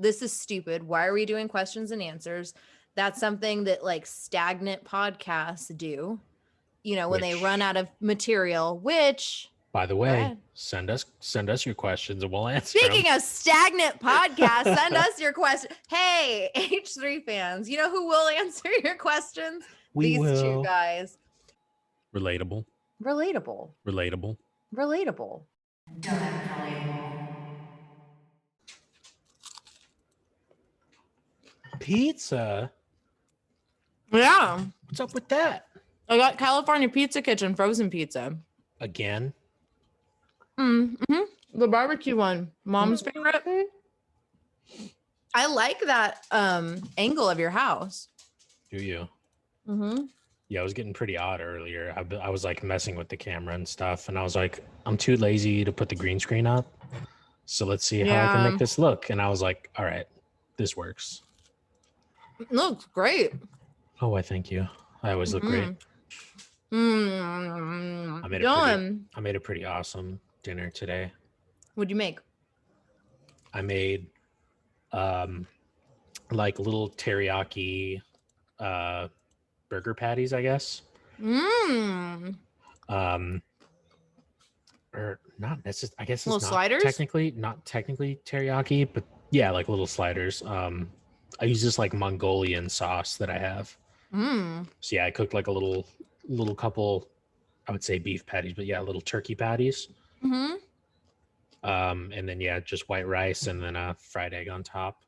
this is stupid. Why are we doing questions and answers? That's something that like stagnant podcasts do, you know, when they run out of material, which, by the way, send us your questions and we'll answer Speaking them. of stagnant podcasts, send us your question. Hey, H3 fans, you know who will answer your questions? These two guys. Relatable. Relatable. Relatable. Relatable. Relatable. Pizza? Yeah. What's up with that? I got California Pizza Kitchen frozen pizza. Again? Mm-hmm. The barbecue one. Mom's favorite. I like that angle of your house. Do you? Mm-hmm. Yeah, I was getting pretty odd earlier. I was like messing with the camera and stuff, and I was like, I'm too lazy to put the green screen up. So let's see how I can make this look. And I was like, all right, this works. It looks great. Oh, why thank you. I always look great. I made a pretty awesome dinner today. What'd you make? I made like little teriyaki burger patties, I guess. Or not necessarily. I guess it's little sliders? not technically teriyaki, but yeah, like little sliders. I use this like Mongolian sauce that I have. So yeah, I cooked like a little couple, I would say beef patties, but yeah, little turkey patties. And then yeah, just white rice and then a fried egg on top.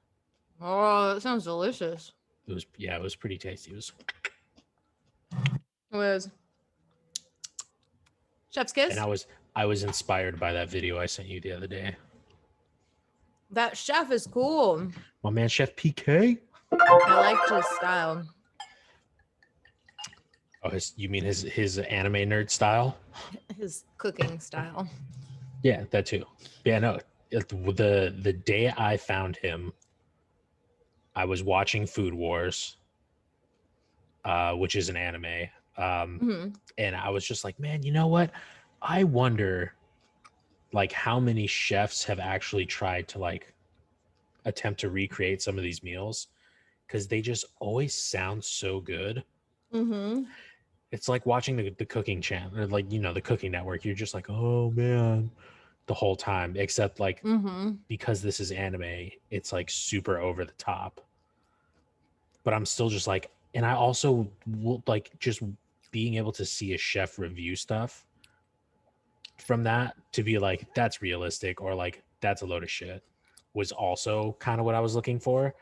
Oh, that sounds delicious. It was pretty tasty. It was chef's kiss. And I was inspired by that video I sent you the other day. That chef is cool. My man, Chef PK. I liked his style. Oh, you mean his anime nerd style? His cooking style. Yeah, that too. Yeah, no. The day I found him, I was watching Food Wars, which is an anime. And I was just like, man, you know what? I wonder like how many chefs have actually tried to like attempt to recreate some of these meals, because they just always sound so good. It's like watching the cooking channel, or like, you know, the Cooking Network. You're just like, oh man, the whole time, except like because this is anime, it's like super over the top. But I'm still just like, and I also like just being able to see a chef review stuff from that to be like, that's realistic, or like, that's a load of shit, was also kind of what I was looking for.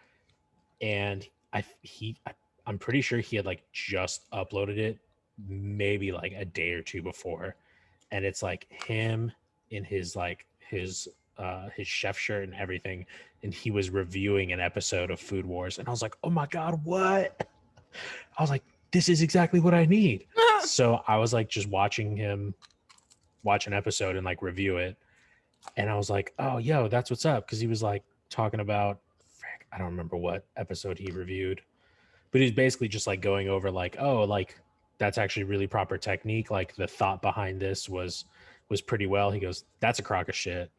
And I'm pretty sure he had like just uploaded it maybe like a day or two before. And it's like him in his like his chef shirt and everything. And he was reviewing an episode of Food Wars. And I was like, oh my God, what? I was like, this is exactly what I need. So I was like just watching him watch an episode and like review it. And I was like, oh, yo, that's what's up. Because he was like talking about, I don't remember what episode he reviewed, but he was basically just like going over like, oh, like that's actually really proper technique. Like the thought behind this was pretty well. He goes, that's a crock of shit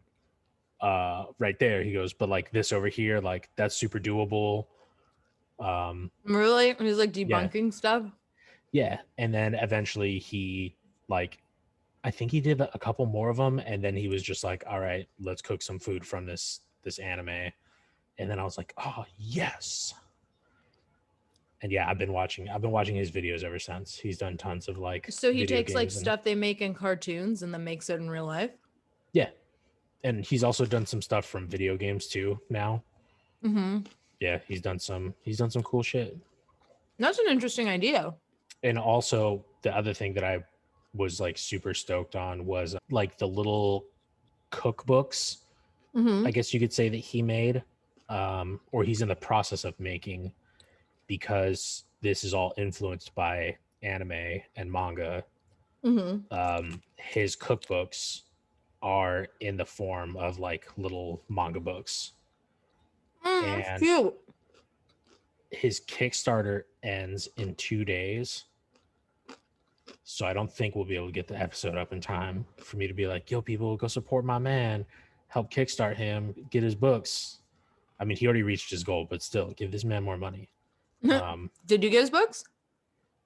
right there. He goes, but like this over here, like that's super doable. Really? He's like debunking stuff? Yeah. And then eventually he like, I think he did a couple more of them. And then he was just like, all right, let's cook some food from this anime. And then I was like, oh yes. And yeah, I've been watching his videos ever since. He's done tons of like, so he takes like stuff they make in cartoons and then makes it in real life. Yeah. And he's also done some stuff from video games too now. Yeah, he's done some cool shit. That's an interesting idea. And also the other thing that I was like super stoked on was like the little cookbooks, I guess you could say, that he made, or he's in the process of making, because this is all influenced by anime and manga. His cookbooks are in the form of like little manga books. And cute. His Kickstarter ends in 2 days. So I don't think we'll be able to get the episode up in time for me to be like, yo, people, go support my man, help kickstart him, get his books. I mean, he already reached his goal, but still, give this man more money. Did you get his books?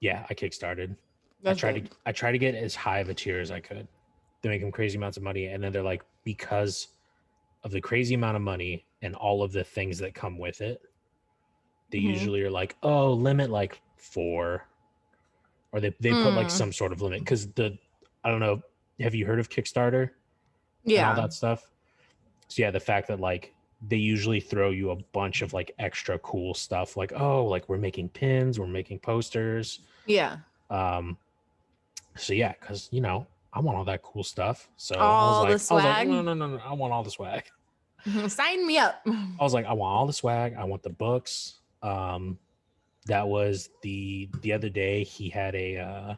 Yeah, I kickstarted. That's I tried to get as high of a tier as I could. They make him crazy amounts of money, and then they're like, because of the crazy amount of money and all of the things that come with it, they usually are like, oh, limit like 4, or they put like some sort of limit, because I don't know, have you heard of Kickstarter and all that stuff? So yeah, the fact that like they usually throw you a bunch of like extra cool stuff, like, oh, like we're making pins, we're making posters. Yeah. So yeah, because I want all that cool stuff. So All I the was like, swag? no, I want all the swag. Sign me up. I was like, I want all the swag. I want the books. That was the other day. He had a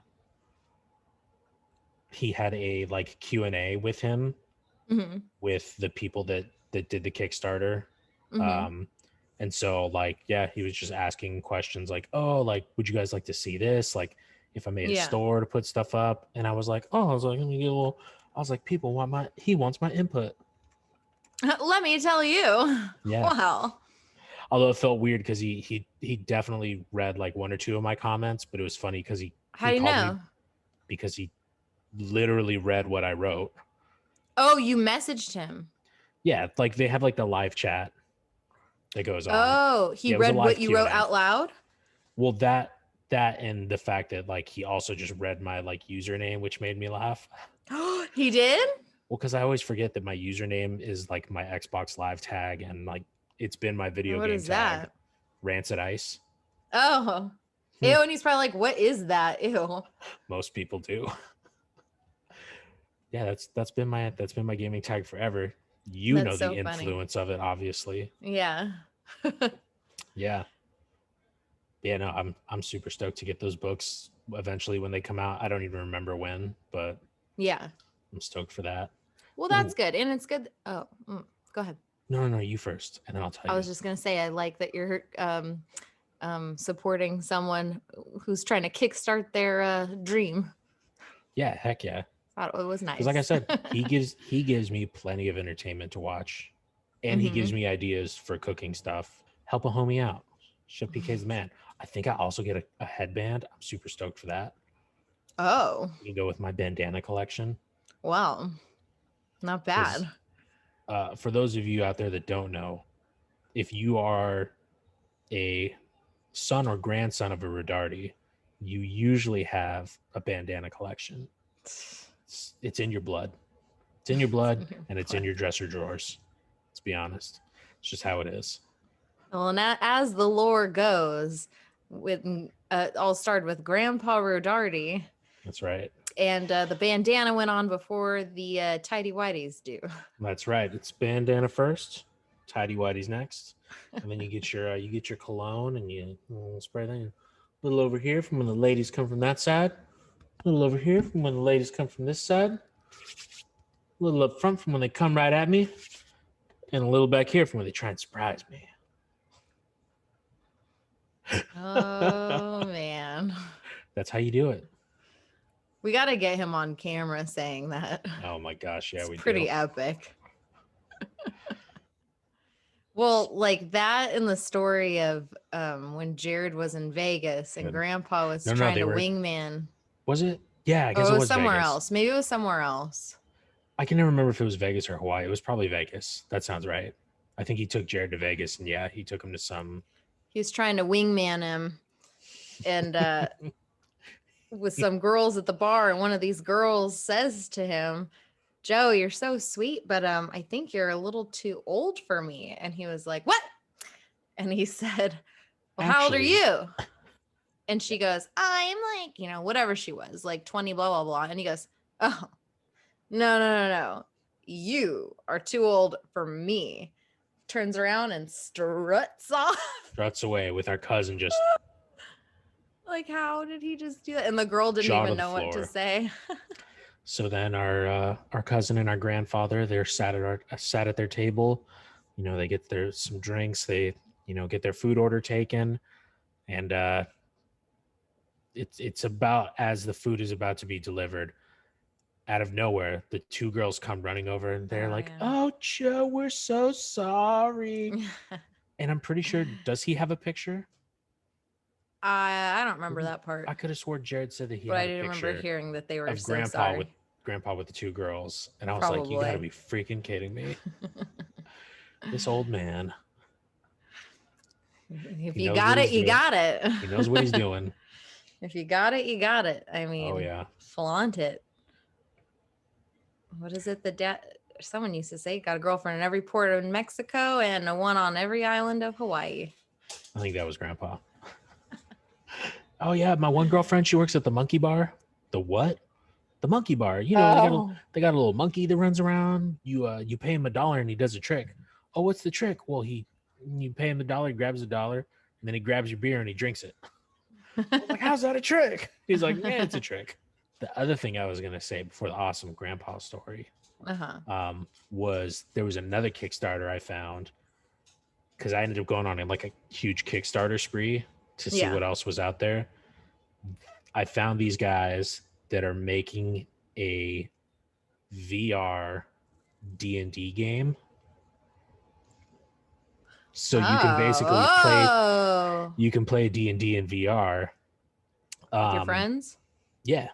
like Q&A with him with the people that did the Kickstarter. And so like, yeah, he was just asking questions like, oh, like, would you guys like to see this? Like, if I made a store to put stuff up. And I was like, let me get a little. I was like, he wants my input. Let me tell you. Yeah. Wow. Although it felt weird because he definitely read like 1 or 2 of my comments, but it was funny because How do you know? me because he literally read what I wrote. Oh, you messaged him. Yeah, like they have like the live chat that goes on. Oh, he read what you wrote out loud? Well, that and the fact that like he also just read my like username, which made me laugh. He did? Well, because I always forget that my username is like my Xbox Live tag, and like it's been my video game tag. That? Rancid Ice. Oh. Ew, and he's probably like, what is that? Ew. Most people do. Yeah, that's been my gaming tag forever. You know the influence of it, obviously. Yeah. Yeah. Yeah, no, I'm super stoked to get those books eventually when they come out. I don't even remember when, but yeah, I'm stoked for that. Well, that's good, and it's good. Oh, go ahead. No, you first, and then I'll tell you. I was just gonna say, I like that you're supporting someone who's trying to kickstart their dream. Yeah, heck yeah. Thought it was nice. Because like I said, he gives me plenty of entertainment to watch, and he gives me ideas for cooking stuff. Help a homie out. Chef PK's the man. I think I also get a headband. I'm super stoked for that. Oh. You go with my bandana collection. Wow. Not bad. For those of you out there that don't know, if you are a son or grandson of a Rodarte, you usually have a bandana collection. It's in your blood. It's in your blood, and it's in your dresser drawers. Let's be honest. It's just how it is. Well, and as the lore goes, with all started with Grandpa Rodarte. That's right. And the bandana went on before the tidy whities do. That's right. It's bandana first, tidy whities next, and then you get your cologne and you spray that in. A little over here from when the ladies come from that side. A little over here from when the ladies come from this side. A little up front from when they come right at me, and a little back here from when they try and surprise me. Oh man, that's how you do it. We got to get him on camera saying that. Oh my gosh, yeah, it's pretty epic. Well, like that in the story of when Jared was in Vegas and Grandpa was trying to wingman. Was it? Yeah, I guess it was somewhere Vegas. else. Maybe it was somewhere else. I can never remember if it was Vegas or Hawaii. It was probably Vegas. That sounds right. I think he took Jared to Vegas, and yeah, he took him to some. He was trying to wingman him, and with some girls at the bar, and one of these girls says to him, "Joe, you're so sweet, but I think you're a little too old for me." And he was like, "What?" And he said, "Well, how old are you?" And she goes, "I'm like, whatever she was, like 20, blah, blah, blah." And he goes, "Oh, no. You are too old for me." Turns around and struts off. Struts away with our cousin just. Like, how did he just do that? And the girl didn't even know what to say. So then our cousin and our grandfather, they're sat at their table. They get some drinks. They get their food order taken, and it's about as the food is about to be delivered. out of nowhere, the two girls come running over and they're Oh, like, yeah. "Oh, Joe, we're so sorry." And I'm pretty sure, does he have a picture? I don't remember that I part, could have swore Jared said that he but I had a do remember picture hearing that they were of so grandpa sorry. with the two girls, and I was like, "You got to Probably. be freaking kidding me!" This old man, If he you knows what got it, he's you doing. got it. He knows what he's doing. If you got it, you got it. I mean, Oh yeah, flaunt it. What is it? Someone used to say, got a girlfriend in every port in Mexico and a one on every island of Hawaii. I think that was grandpa. Oh yeah, my one girlfriend, she works at the monkey bar. The what? The monkey bar. You know, they got a little monkey that runs around. You pay him $1 and he does a trick. Oh, what's the trick? Well, you pay him $1, he grabs $1, and then he grabs your beer and he drinks it. I was like, how's that a trick? He's like, yeah, it's a trick. The other thing I was gonna say before the awesome grandpa story was there was another Kickstarter I found, because I ended up going on like a huge Kickstarter spree to see what else was out there. I found these guys that are making a VR D&D game. So you can basically play D&D in VR with your friends. Yeah.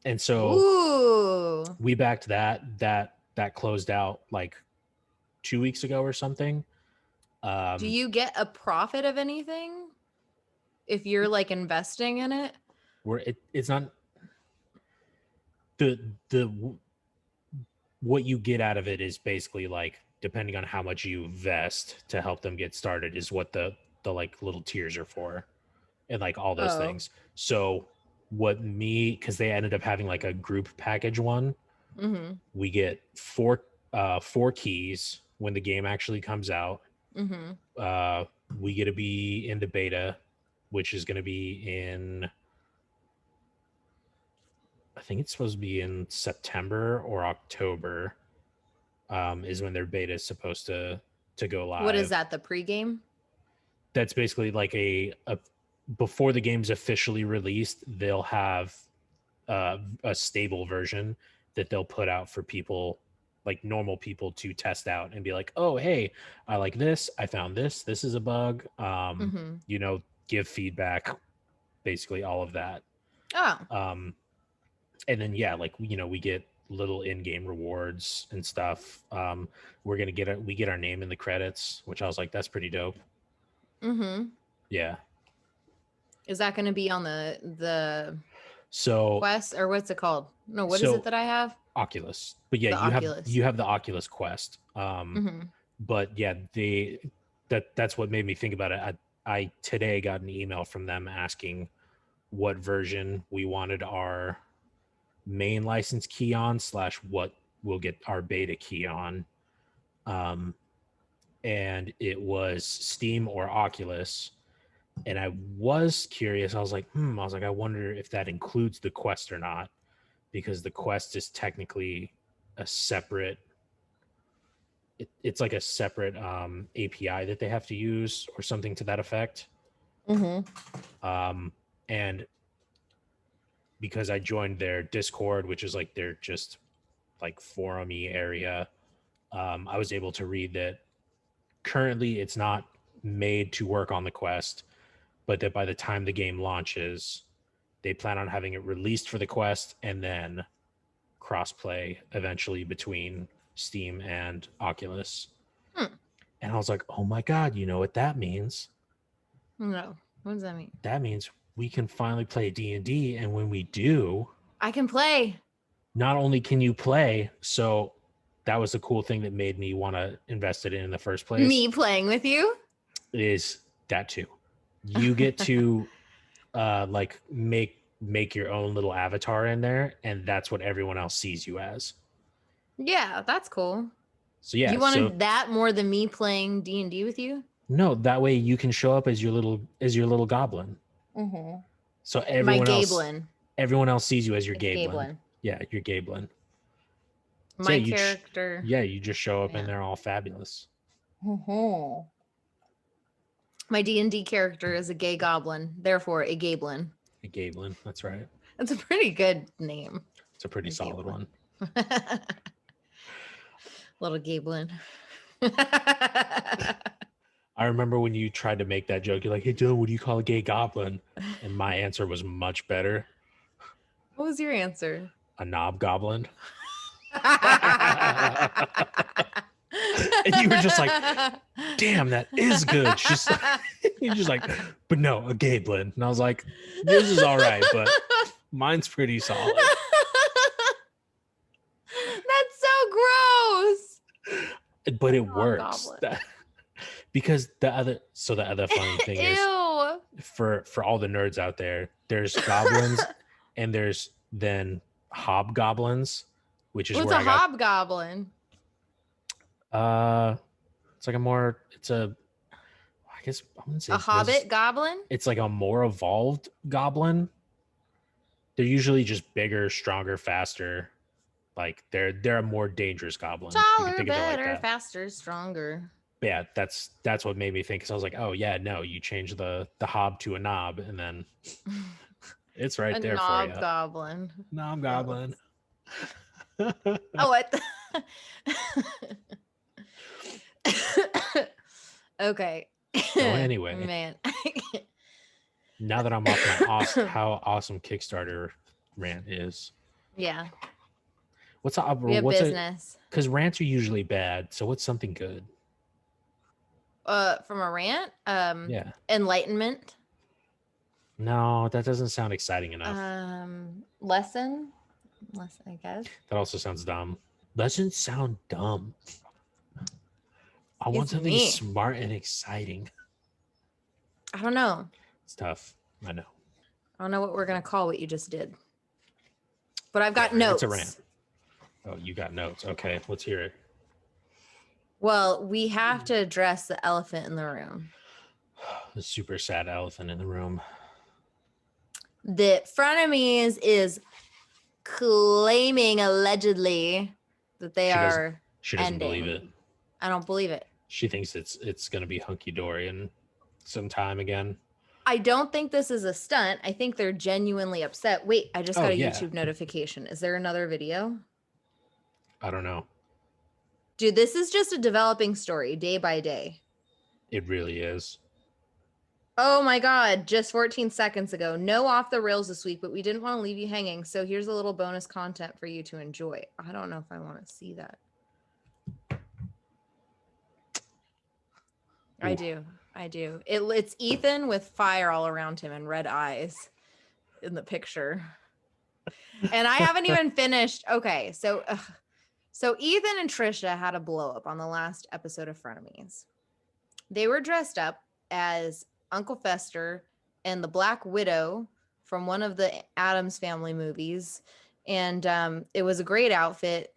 And so Ooh. we backed that closed out like 2 weeks ago or something. Do you get a profit of anything if you're like investing in it? It's not the what you get out of it is basically like, depending on how much you invest to help them get started, is what the like little tiers are for, and like all those things. So because they ended up having like a group package one, we get four keys when the game actually comes out. We get to be in the beta, which is going to be in, I think it's supposed to be in September or October, is when their beta is supposed to go live. What is that? The pregame? That's basically like a before the game's officially released, they'll have a stable version that they'll put out for people, like normal people, to test out and be like, oh, hey, I like this. I found this. This is a bug. Give feedback, basically all of that. And then, we get little in-game rewards and stuff. We get our name in the credits, which I was like, that's pretty dope. Yeah. Is that going to be on the so Quest, or what's it called? No, what is it that I have? Oculus. But yeah, you have the Oculus Quest. But yeah, that's what made me think about it. I today got an email from them asking what version we wanted our main license key on / what we'll get our beta key on. And it was Steam or Oculus. And I was curious. I was like, I wonder if that includes the Quest or not, because the Quest is technically a separate, it's like a separate API that they have to use or something to that effect. And because I joined their Discord, which is like their just like forum-y area, I was able to read that currently it's not made to work on the Quest, but that by the time the game launches, they plan on having it released for the Quest and then crossplay eventually between Steam and Oculus. And I was like, oh my God, you know what that means? No. What does that mean? That means we can finally play D&D, and when we do, I can play. Not only can you play, so that was the cool thing that made me want to invest it in the first place. Me playing with you? Is that too. You get to like make your own little avatar in there, and that's what everyone else sees you as. Yeah, that's cool. So yeah, you wanted that more than me playing D&D with you? No, that way you can show up as your little goblin. So everyone else sees you as your Gablin. Yeah, your Gablin. My character. You just show up and they're all fabulous. My D&D character is a gay goblin, therefore a Gablin. A Gablin, that's right. That's a pretty good name. It's a pretty solid one. Little Gablin. I remember when you tried to make that joke. You're like, "Hey, Joe, what do you call a gay goblin?" And my answer was much better. What was your answer? A knob goblin. And you were just like, "Damn, that is good." You're just like, "But no, a gablin." And I was like, "Yours is all right, but mine's pretty solid." That's so gross. But it works. Because the other funny thing is, Ew. for all the nerds out there, there's goblins and there's then hobgoblins, which is What's where a hobgoblin? it's like I guess I wouldn't say A hobbit goblin? It's like a more evolved goblin. They're usually just bigger, stronger, faster. Like they're a more dangerous goblin. Taller, better, faster, stronger. Yeah, that's what made me think, because I was like, oh yeah, no, you change the hob to a knob and then it's right there for you. Goblin. Knob goblin. Oh, what? Okay. So anyway, man. now that I'm off my how awesome Kickstarter rant is. Yeah. What's up? We have business. Because rants are usually bad. So what's something good? From a rant? Yeah. Enlightenment. No, that doesn't sound exciting enough. Lesson, I guess. That also sounds dumb. Doesn't sound dumb. I want something smart and exciting. I don't know. It's tough. I know. I don't know what we're gonna call what you just did. But I've got notes. It's a rant. Oh, you got notes. Okay, let's hear it. Well, we have to address the elephant in the room. The super sad elephant in the room. That Frenemies is claiming allegedly that she doesn't believe it. I don't believe it. She thinks it's going to be hunky-dory in some time again. I don't think this is a stunt. I think they're genuinely upset. Wait, I just got a YouTube notification. Is there another video? I don't know. Dude, this is just a developing story day by day. It really is. Oh my God, just 14 seconds ago. No off the rails this week, but we didn't want to leave you hanging. So here's a little bonus content for you to enjoy. I don't know if I want to see that. Ooh. I do. It's Ethan with fire all around him and red eyes in the picture. And I haven't even finished. Okay, so Ethan and Trisha had a blow up on the last episode of Frenemies. They were dressed up as Uncle Fester and the Black Widow from one of the Addams Family movies. And it was a great outfit.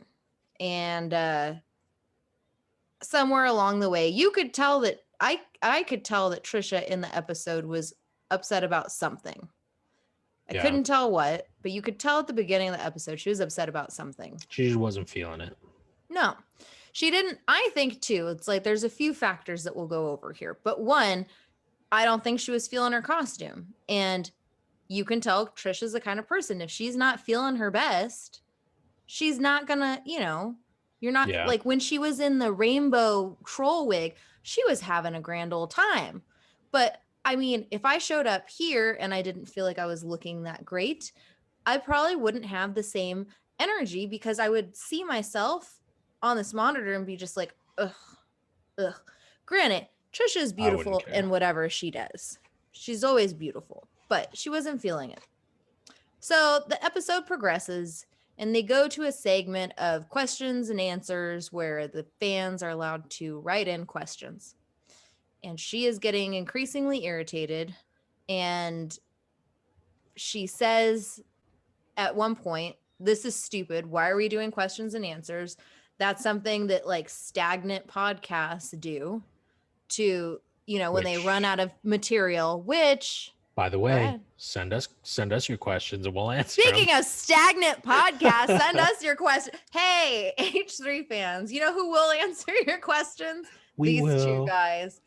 And somewhere along the way, you could tell that I could tell that Trisha in the episode was upset about something. I couldn't tell what, but you could tell at the beginning of the episode she was upset about something. She just wasn't feeling it. No, she didn't. I think too, it's like there's a few factors that we'll go over here. But one, I don't think she was feeling her costume. And you can tell Trisha's the kind of person, if she's not feeling her best, she's not gonna, you're not like when she was in the rainbow troll wig, she was having a grand old time. But I mean, if I showed up here and I didn't feel like I was looking that great, I probably wouldn't have the same energy, because I would see myself on this monitor and be just like, ugh. Granted, Trisha is beautiful in whatever she does. She's always beautiful, but she wasn't feeling it. So the episode progresses and they go to a segment of questions and answers where the fans are allowed to write in questions. And she is getting increasingly irritated. And she says at one point, "This is stupid. Why are we doing questions and answers? That's something that like stagnant podcasts do to, when they run out of material," which, by the way, send us your questions and we'll answer Speaking them. Of stagnant podcasts, send us your question. Hey, H3 fans, you know who will answer your questions? These two guys.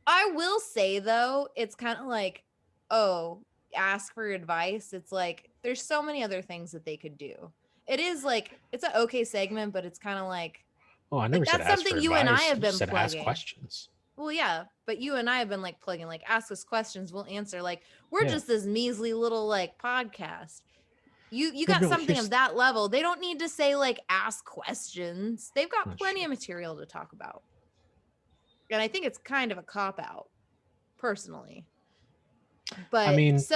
I will say though, it's kind of like, oh, ask for advice, it's like there's so many other things that they could do. It is like it's an okay segment, but it's kind of like Oh, I never said that's ask something for you and I advice. have I been just said ask plugging. questions. Well, yeah, but you and I have been like plugging, like ask us questions, we'll answer. Like we're Yeah. just this measly little like podcast. You Yeah, got no, something here's- of that level. They don't need to say like ask questions. They've got That's plenty true. of material to talk about. And I think it's kind of a cop out, personally. But I mean, so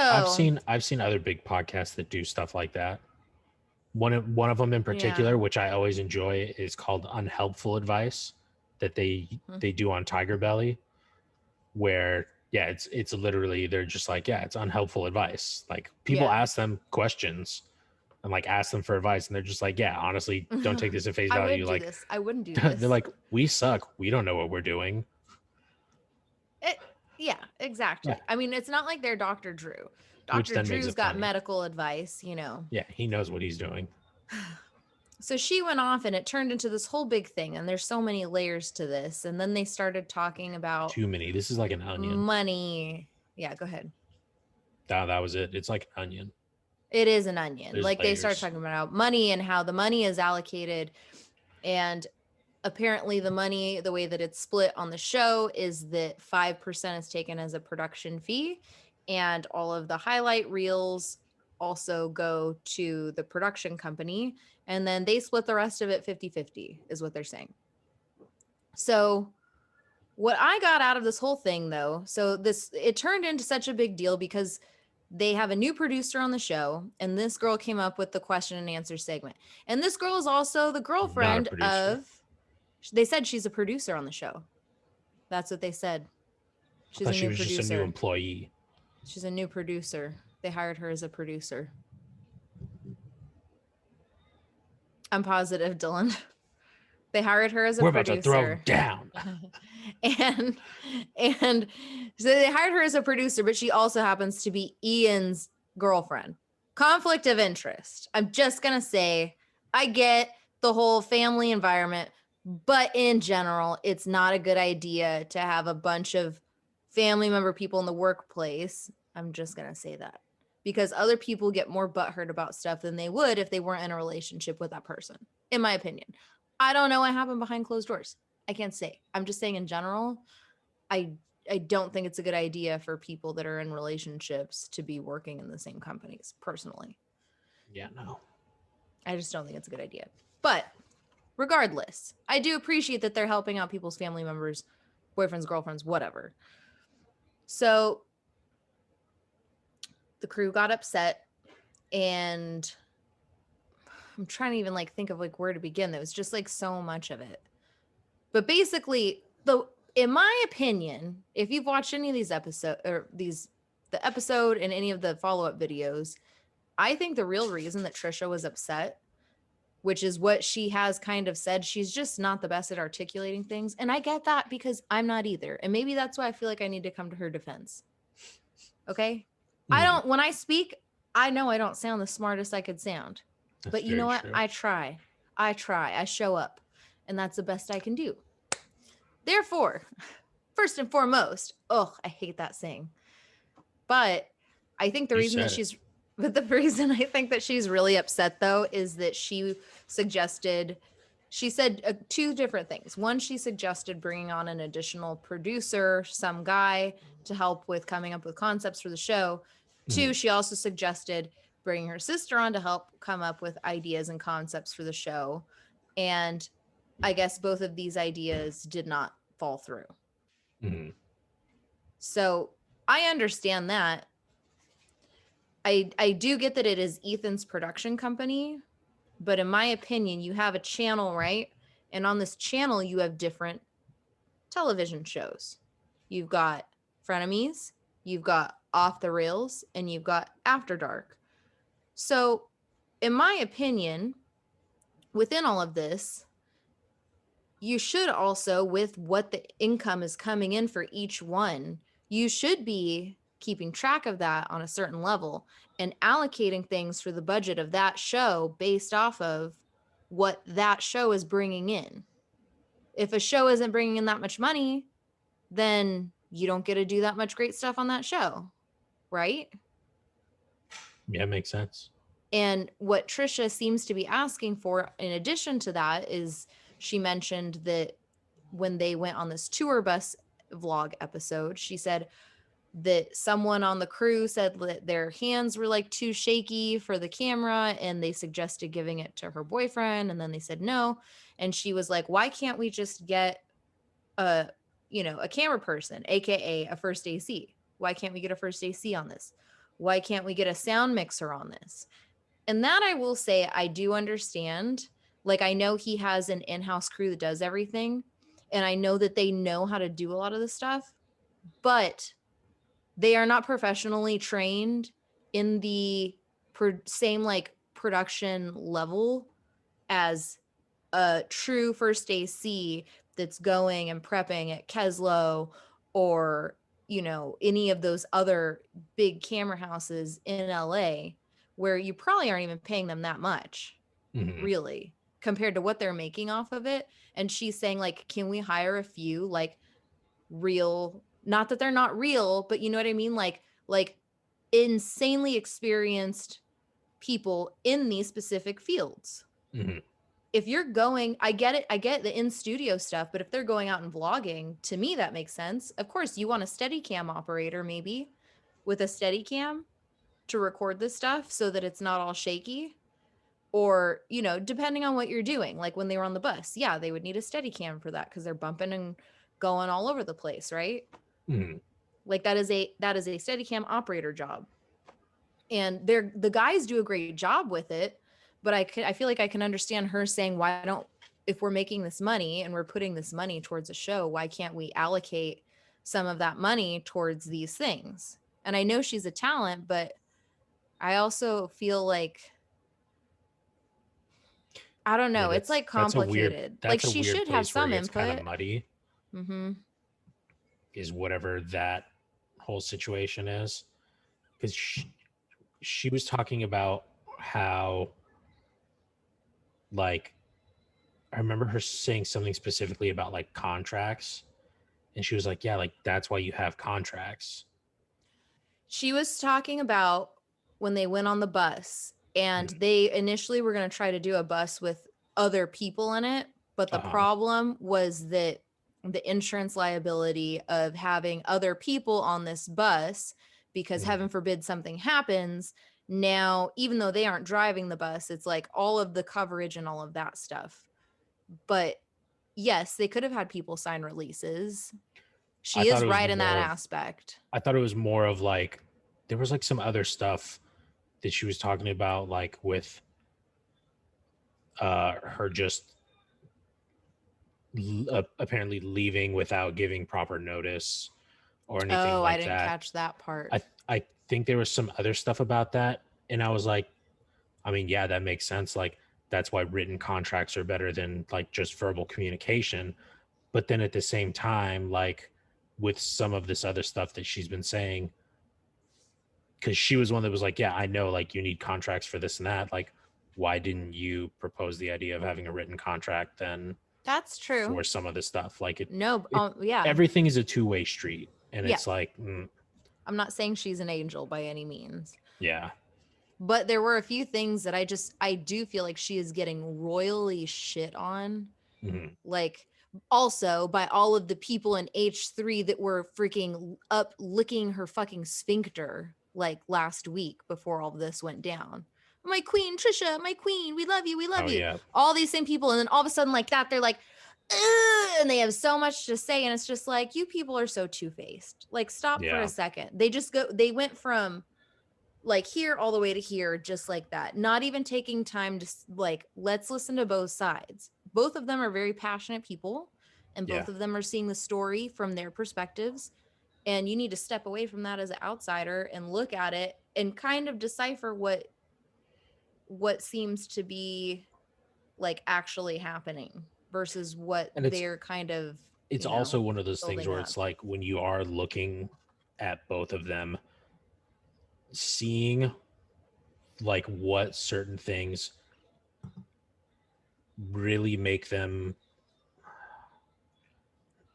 I've seen other big podcasts that do stuff like that. One of them in particular, Yeah. which I always enjoy, is called Unhelpful Advice, that they do on Tiger Belly, where it's literally they're just like, yeah, it's unhelpful advice. Like people ask them questions and like ask them for advice, and they're just like, yeah, honestly, don't take this at face I value. would do Like this. I wouldn't do this. they're like, we suck. We don't know what we're doing. Yeah, exactly. Yeah. I mean, it's not like they're Dr. Drew. Which Dr. then makes Drew's it got funny. medical advice, you know. Yeah, he knows what he's doing. So she went off and it turned into this whole big thing. And there's so many layers to this. And then they started talking about Too many. This is like an onion. money. Yeah, go ahead. That was it. It's like an onion. It is an onion. There's like they layers. start talking about money and how the money is allocated. And apparently the money, the way that it's split on the show is that 5% is taken as a production fee. And all of the highlight reels also go to the production company. And then they split the rest of it 50-50 is what they're saying. So what I got out of this whole thing though, it turned into such a big deal because they have a new producer on the show, and this girl came up with the question and answer segment. And this girl is also the girlfriend of, they said she's a producer on the show. That's what they said. She's a new producer. Just a new employee. She's a new producer. They hired her as a producer. I'm positive, Dylan. They hired her as a producer. We're about to throw down. and so they hired her as a producer, but she also happens to be Ian's girlfriend. Conflict of interest. I'm just going to say, I get the whole family environment, but in general, it's not a good idea to have a bunch of family member people in the workplace. I'm just going to say that because other people get more butthurt about stuff than they would if they weren't in a relationship with that person, in my opinion. I don't know what happened behind closed doors. I can't say. I'm just saying in general, I don't think it's a good idea for people that are in relationships to be working in the same companies, personally. Yeah, no. I just don't think it's a good idea. But regardless, I do appreciate that they're helping out people's family members, boyfriends, girlfriends, whatever. So the crew got upset, and I'm trying to even like think of like where to begin. There was just like so much of it. But basically, in my opinion, if you've watched any of these episodes or the episode and any of the follow-up videos, I think the real reason that Trisha was upset, which is what she has kind of said, she's just not the best at articulating things. And I get that because I'm not either. And maybe that's why I feel like I need to come to her defense. Okay? When I speak, I know I don't sound the smartest I could sound. But you know what? True. I try. I show up. And that's the best I can do. Therefore, first and foremost, I hate that saying. But I think the reason I think that she's really upset though is that she said two different things. One, she suggested bringing on an additional producer, some guy to help with coming up with concepts for the show. Two, she also suggested bringing her sister on to help come up with ideas and concepts for the show. And I guess both of these ideas did not fall through. Mm-hmm. So I understand that. I do get that it is Ethan's production company, but in my opinion, you have a channel, right? And on this channel, you have different television shows. You've got Frenemies, you've got Off the Rails, and you've got After Dark. So in my opinion, within all of this, you should also, with what the income is coming in for each one, you should be keeping track of that on a certain level and allocating things for the budget of that show based off of what that show is bringing in. If a show isn't bringing in that much money, then you don't get to do that much great stuff on that show, right? Yeah, makes sense. And what Trisha seems to be asking for, in addition to that, is she mentioned that when they went on this tour bus vlog episode, she said that someone on the crew said that their hands were like too shaky for the camera and they suggested giving it to her boyfriend and then they said no. And she was like, why can't we just get a, a camera person, aka a first AC? Why can't we get a first AC on this? Why can't we get a sound mixer on this? And that I will say, I do understand. Like, I know he has an in-house crew that does everything, and I know that they know how to do a lot of this stuff, but they are not professionally trained in the same like production level as a true first AC that's going and prepping at Keslow or any of those other big camera houses in LA where you probably aren't even paying them that much, really, compared to what they're making off of it. And she's saying, like, can we hire a few like real, not that they're not real, but you know what I mean, like insanely experienced people in these specific fields. If you're going, I get it, I get the in studio stuff, but if they're going out and vlogging, to me that makes sense. Of course, you want a steady cam operator maybe with a steady cam to record this stuff so that it's not all shaky, or depending on what you're doing. Like when they were on the bus, yeah, they would need a steady cam for that because they're bumping and going all over the place, right? Like that is a steady cam operator job, and the guys do a great job with it. But I feel like I can understand her saying, why don't, if we're making this money and we're putting this money towards a show, why can't we allocate some of that money towards these things? And I know she's a talent, but I also feel like, I don't know, it's like complicated. Like she should have some input. Kind of muddy. Is whatever that whole situation is, because she was talking about how, like, I remember her saying something specifically about like contracts, and she was like, yeah, like that's why you have contracts. She was talking about when they went on the bus, and they initially were going to try to do a bus with other people in it, but the problem was that the insurance liability of having other people on this bus, because heaven forbid something happens. Now, even though they aren't driving the bus, it's like all of the coverage and all of that stuff. But yes, they could have had people sign releases. She is right in that aspect. I thought it was more of like, there was like some other stuff that she was talking about, like with her just apparently leaving without giving proper notice or anything like that. I didn't catch that part. I think there was some other stuff about that, and I was like, I mean, yeah, that makes sense. Like that's why written contracts are better than like just verbal communication. But then at the same time, like with some of this other stuff that she's been saying, because she was one that was like, yeah, I know, like you need contracts for this and that. Like, why didn't you propose the idea of having a written contract then? That's true. For some of the stuff, like yeah, everything is a two-way street, and it's like, I'm not saying she's an angel by any means. Yeah. But there were a few things that I do feel like she is getting royally shit on. Like also by all of the people in H3 that were freaking up licking her fucking sphincter like last week before all of this went down. My queen, Trisha, my queen, we love you, we love you. Yeah. All these same people, and then all of a sudden like that, they're like, ugh, and they have so much to say, and it's just like, you people are so two-faced. Like, stop for a second. They went from like here all the way to here just like that, not even taking time to like, let's listen to both sides. Both of them are very passionate people, and both of them are seeing the story from their perspectives, and you need to step away from that as an outsider and look at it and kind of decipher what seems to be like actually happening versus what they're kind of, it's also one of those things where it's like, when you are looking at both of them, seeing like what certain things really make them,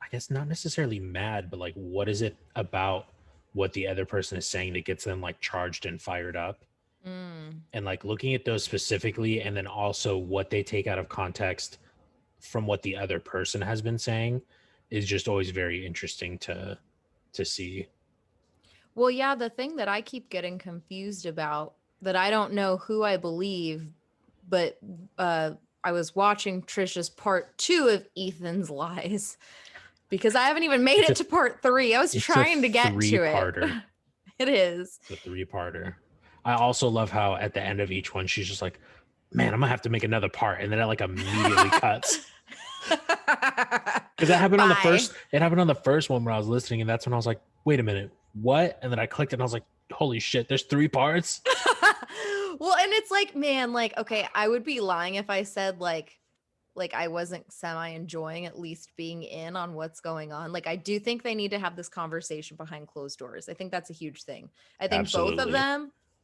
I guess not necessarily mad, but like what is it about what the other person is saying that gets them like charged and fired up? and like looking at those specifically, and then also what they take out of context from what the other person has been saying is just always very interesting to see. Well, yeah, the thing that I keep getting confused about, that I don't know who I believe, but I was watching Trisha's part 2 of Ethan's lies because I haven't even made it to part 3. I was trying to get to it. It is. It's a 3-parter. I also love how at the end of each one, she's just like, man, I'm gonna have to make another part. And then it like immediately cuts. Because that happened on the first, it happened on the first one when I was listening, and that's when I was like, wait a minute, what? And then I clicked it and I was like, holy shit, there's 3 parts. Well, and it's like, man, like, okay, I would be lying if I said like I wasn't semi enjoying at least being in on what's going on. Like, I do think they need to have this conversation behind closed doors. I think that's a huge thing. I think Absolutely.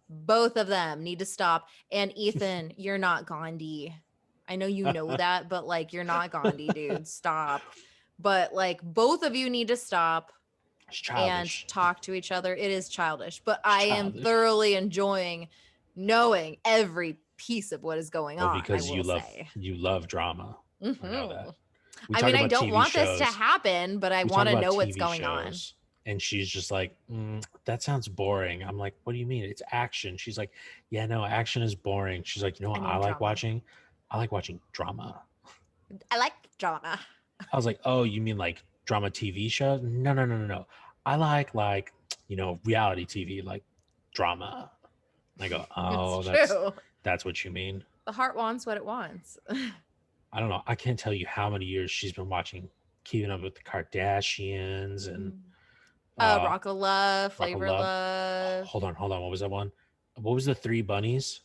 both of them need to stop. And Ethan, you're not Gandhi. I know you know that, but like, you're not Gandhi, dude. Stop. But like, both of you need to stop and talk to each other. It is childish, but I am thoroughly enjoying knowing every piece of what is going on. Because you love drama. Mm-hmm. I know that. I mean, I don't want this to happen, but I want to know what's going on. And she's just like, that sounds boring. I'm like, what do you mean? It's action. She's like, yeah, no, action is boring. She's like, you know what I like watching? I like watching drama. I like drama. I was like, oh, you mean like drama TV shows? No. I like, you know, reality TV, like drama. And I go, oh, that's what you mean. The heart wants what it wants. I don't know. I can't tell you how many years she's been watching Keeping Up with the Kardashians and Rock of Love, Flavor of Love. Hold on. What was that one? What was the 3 bunnies?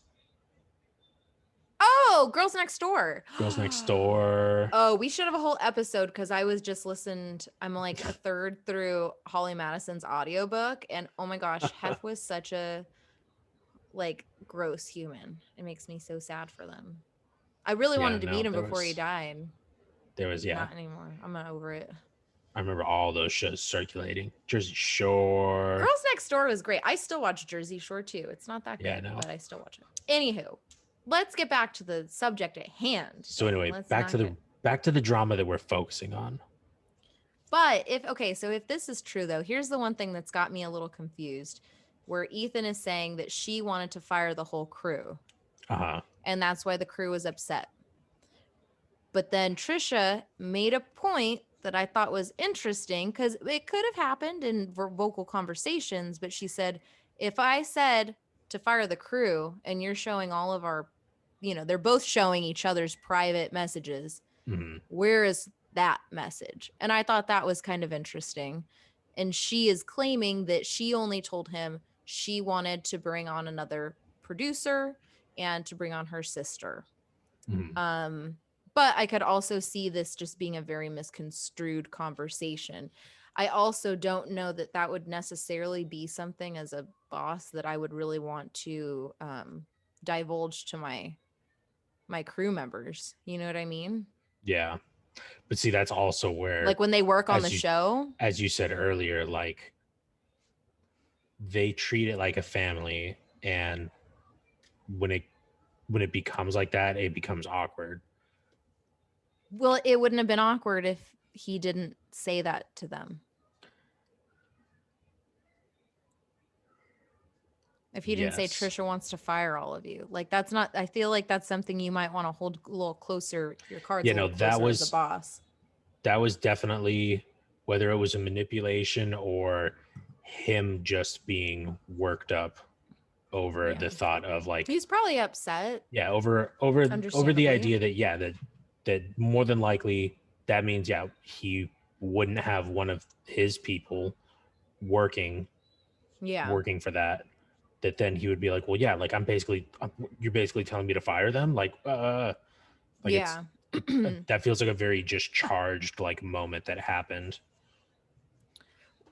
Oh, Girls Next Door. Girls Next Door. Oh, we should have a whole episode because I was just listened. I'm like a third through Holly Madison's audiobook. And oh my gosh, Hef was such a like gross human. It makes me so sad for them. I really wanted to meet him before he died. There was, not anymore. I'm not over it. I remember all those shows circulating. Jersey Shore. Girls Next Door was great. I still watch Jersey Shore too. It's not that good, but I still watch it. Anywho, let's get back to the subject at hand. So anyway, back to the drama that we're focusing on. But so if this is true though, here's the one thing that's got me a little confused, where Ethan is saying that she wanted to fire the whole crew. And that's why the crew was upset. But then Trisha made a point that I thought was interesting because it could have happened in vocal conversations, but she said, if I said to fire the crew and you're showing all of our, you know, they're both showing each other's private messages, where is that message? And I thought that was kind of interesting. And she is claiming that she only told him she wanted to bring on another producer and to bring on her sister. But I could also see this just being a very misconstrued conversation. I also don't know that that would necessarily be something as a boss that I would really want to divulge to my crew members. You know what I mean? Yeah. But see, that's also where, like when they work on the show, as you said earlier, like they treat it like a family, and when it becomes like that, it becomes awkward. Well, it wouldn't have been awkward if he didn't say that to them. If he didn't say Trisha wants to fire all of you. Like that's not, I feel like that's something you might want to hold a little closer, your cards a little closer as a boss. That was definitely, whether it was a manipulation or him just being worked up over the thought of like, he's probably upset. Yeah, over the idea that that more than likely that means he wouldn't have one of his people working for that then he would be like, well, yeah, like you're basically telling me to fire them, that feels like a very just charged like moment that happened.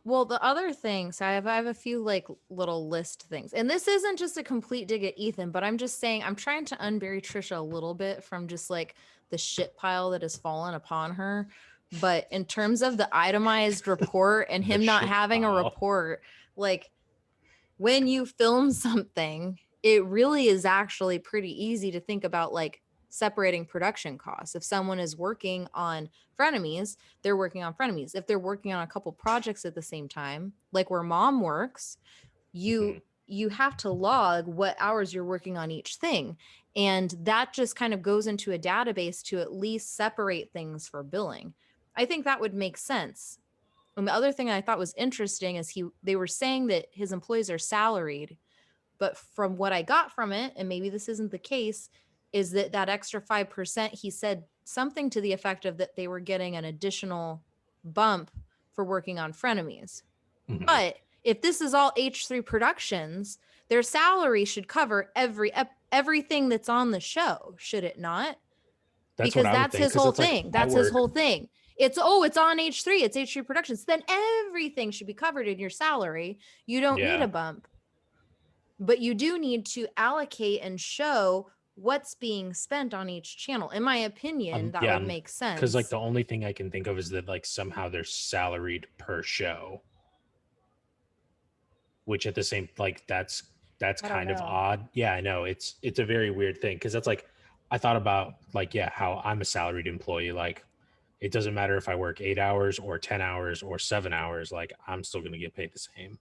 Well, the other thing, so I have a few like little list things, and this isn't just a complete dig at Ethan, but I'm just saying I'm trying to unbury Trisha a little bit from just like the shit pile that has fallen upon her. But in terms of the itemized report and him not having a report, like when you film something it really is actually pretty easy to think about like separating production costs. If someone is working on Frenemies, they're working on Frenemies. If they're working on a couple projects at the same time, like where mom works, you have to log what hours you're working on each thing. And that just kind of goes into a database to at least separate things for billing. I think that would make sense. And the other thing I thought was interesting is they were saying that his employees are salaried, but from what I got from it, and maybe this isn't the case, is that extra 5%, he said something to the effect of that they were getting an additional bump for working on Frenemies. Mhm. But if this is all H3 Productions, their salary should cover everything that's on the show, should it not? That's Because what I would that's think, his 'cause whole it's like, thing. I That's his work- whole thing. It's on H3. It's H3 Productions. Then everything should be covered in your salary. You don't need Yeah. a bump. But you do need to allocate and show what's being spent on each channel. In my opinion, that would make sense. Because like the only thing I can think of is that like somehow they're salaried per show, which at the same, like that's I don't kind of know. odd. Yeah, I know, it's a very weird thing, because that's like, I thought about like, yeah, how I'm a salaried employee. Like, it doesn't matter if I work 8 hours or 10 hours or 7 hours, like I'm still going to get paid the same.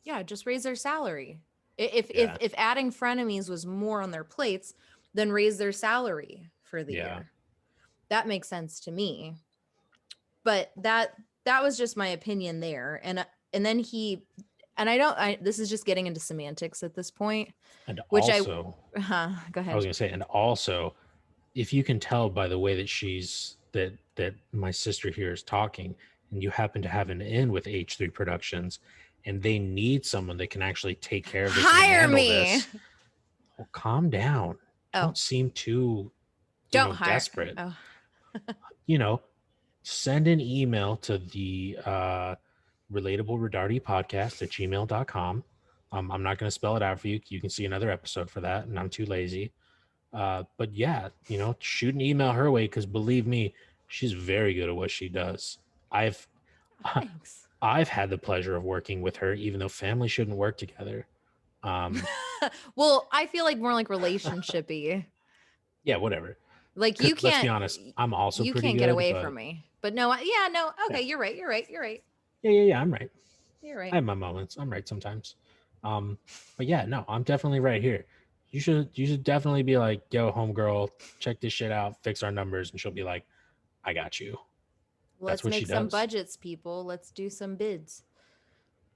Yeah, just raise their salary. Yeah. If adding frenemies was more on their plates, then raise their salary for the Yeah. year. That makes sense to me. But that was just my opinion there. And then this is just getting into semantics at this point. And Which also, go ahead. I was going to say, and also, if you can tell by the way that that my sister here is talking, and you happen to have an in with H3 Productions, and they need someone that can actually take care of this and Hire handle me. this, well, calm down. Oh. Don't seem too Don't hire. desperate. Oh. Send an email to the Relatable Rodarte podcast at gmail.com. I'm not going to spell it out for you. You can see another episode for that, and I'm too lazy. But yeah, shoot an email her way, because believe me, she's very good at what she does. Thanks. I've had the pleasure of working with her, even though family shouldn't work together. Well, I feel like more like relationship-y. Yeah, whatever. Like you can't. Let's be honest, I'm also you pretty can't good, get away but from me. But no, okay, Yeah. You're right. Yeah, I'm right. You're right. I have my moments. I'm right sometimes. But yeah, no, I'm definitely right here. You should definitely be like, yo, homegirl, check this shit out, fix our numbers, and she'll be like, I got you. Let's what she make some does. budgets, people. Let's do some bids.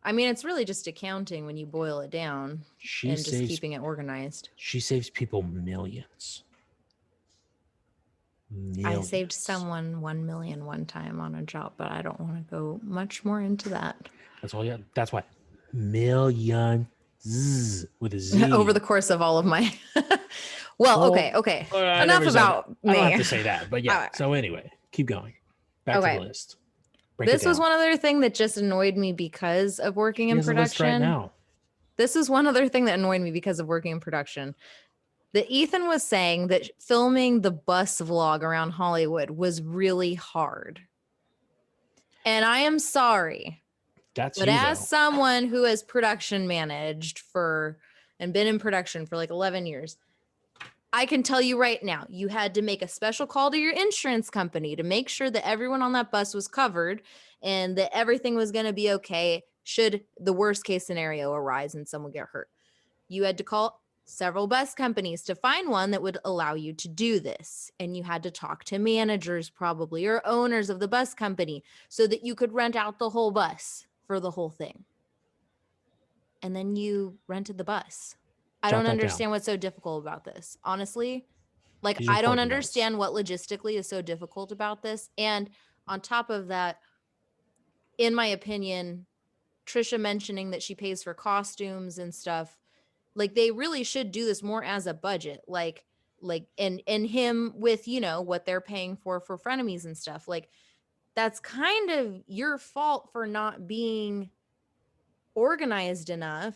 I mean, it's really just accounting when you boil it down and just keeping it organized. She saves people millions. I saved someone 1 million one time on a job, but I don't want to go much more into that. That's all. Yeah, that's why million with a Z over the course of all of my. Well, okay. Enough about me. I don't have to say that, but yeah. Right. So anyway, keep going. Back to the list. This was one other thing that just annoyed me because of working in production. Right now. This is one other thing that annoyed me because of working in production. That Ethan was saying that filming the bus vlog around Hollywood was really hard. And I am sorry. But as someone who has production managed and been in production for like 11 years, I can tell you right now, you had to make a special call to your insurance company to make sure that everyone on that bus was covered and that everything was going to be okay should the worst case scenario arise and someone get hurt. You had to call several bus companies to find one that would allow you to do this. And you had to talk to managers probably or owners of the bus company so that you could rent out the whole bus for the whole thing. And then you rented the bus. I don't understand what's so difficult about this. Honestly, like I don't understand what logistically is so difficult about this. And on top of that, in my opinion, Trisha mentioning that she pays for costumes and stuff, like they really should do this more as a budget, like and him with, what they're paying for frenemies and stuff. Like that's kind of your fault for not being organized enough.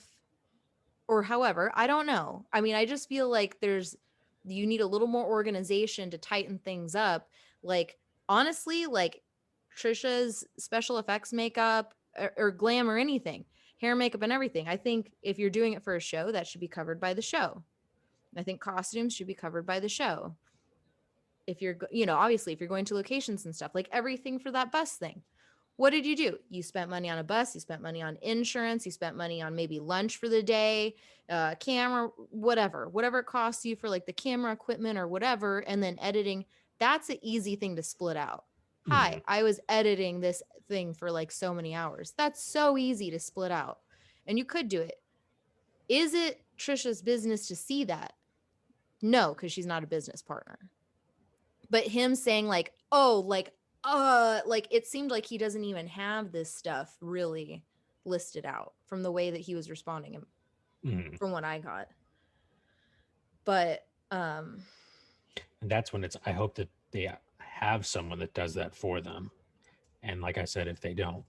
Or however, I don't know. I mean, I just feel like you need a little more organization to tighten things up. Like, honestly, like Trisha's special effects makeup or glam or anything, hair, makeup, and everything. I think if you're doing it for a show, that should be covered by the show. I think costumes should be covered by the show. If you're, obviously if you're going to locations and stuff, like everything for that bus thing. What did you do? You spent money on a bus, you spent money on insurance, you spent money on maybe lunch for the day, camera, whatever it costs you for like the camera equipment or whatever. And then editing, that's an easy thing to split out. Hi, I was editing this thing for like so many hours. That's so easy to split out. And you could do it. Is it Trisha's business to see that? No, because she's not a business partner. But him saying like, oh, like it seemed like he doesn't even have this stuff really listed out from the way that he was responding from what I got. But and that's when I hope that they have someone that does that for them. And like I said, if they don't,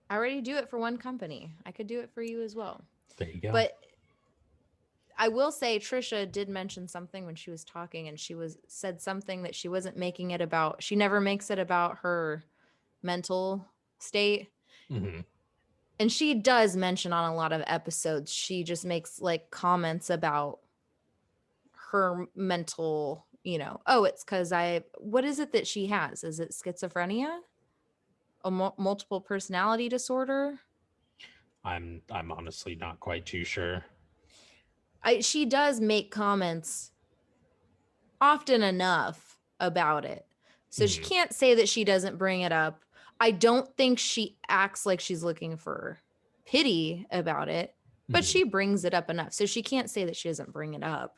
I already do it for one company. I could do it for you as well. There you go. But I will say Trisha did mention something when she was talking, and said something that she wasn't making it about. She never makes it about her mental state. Mm-hmm. And she does mention on a lot of episodes, she just makes like comments about her mental, oh, it's because what is it that she has? Is it schizophrenia? A multiple personality disorder? I'm honestly not quite too sure. She does make comments often enough about it. So she can't say that she doesn't bring it up. I don't think she acts like she's looking for pity about it, but she brings it up enough. So she can't say that she doesn't bring it up.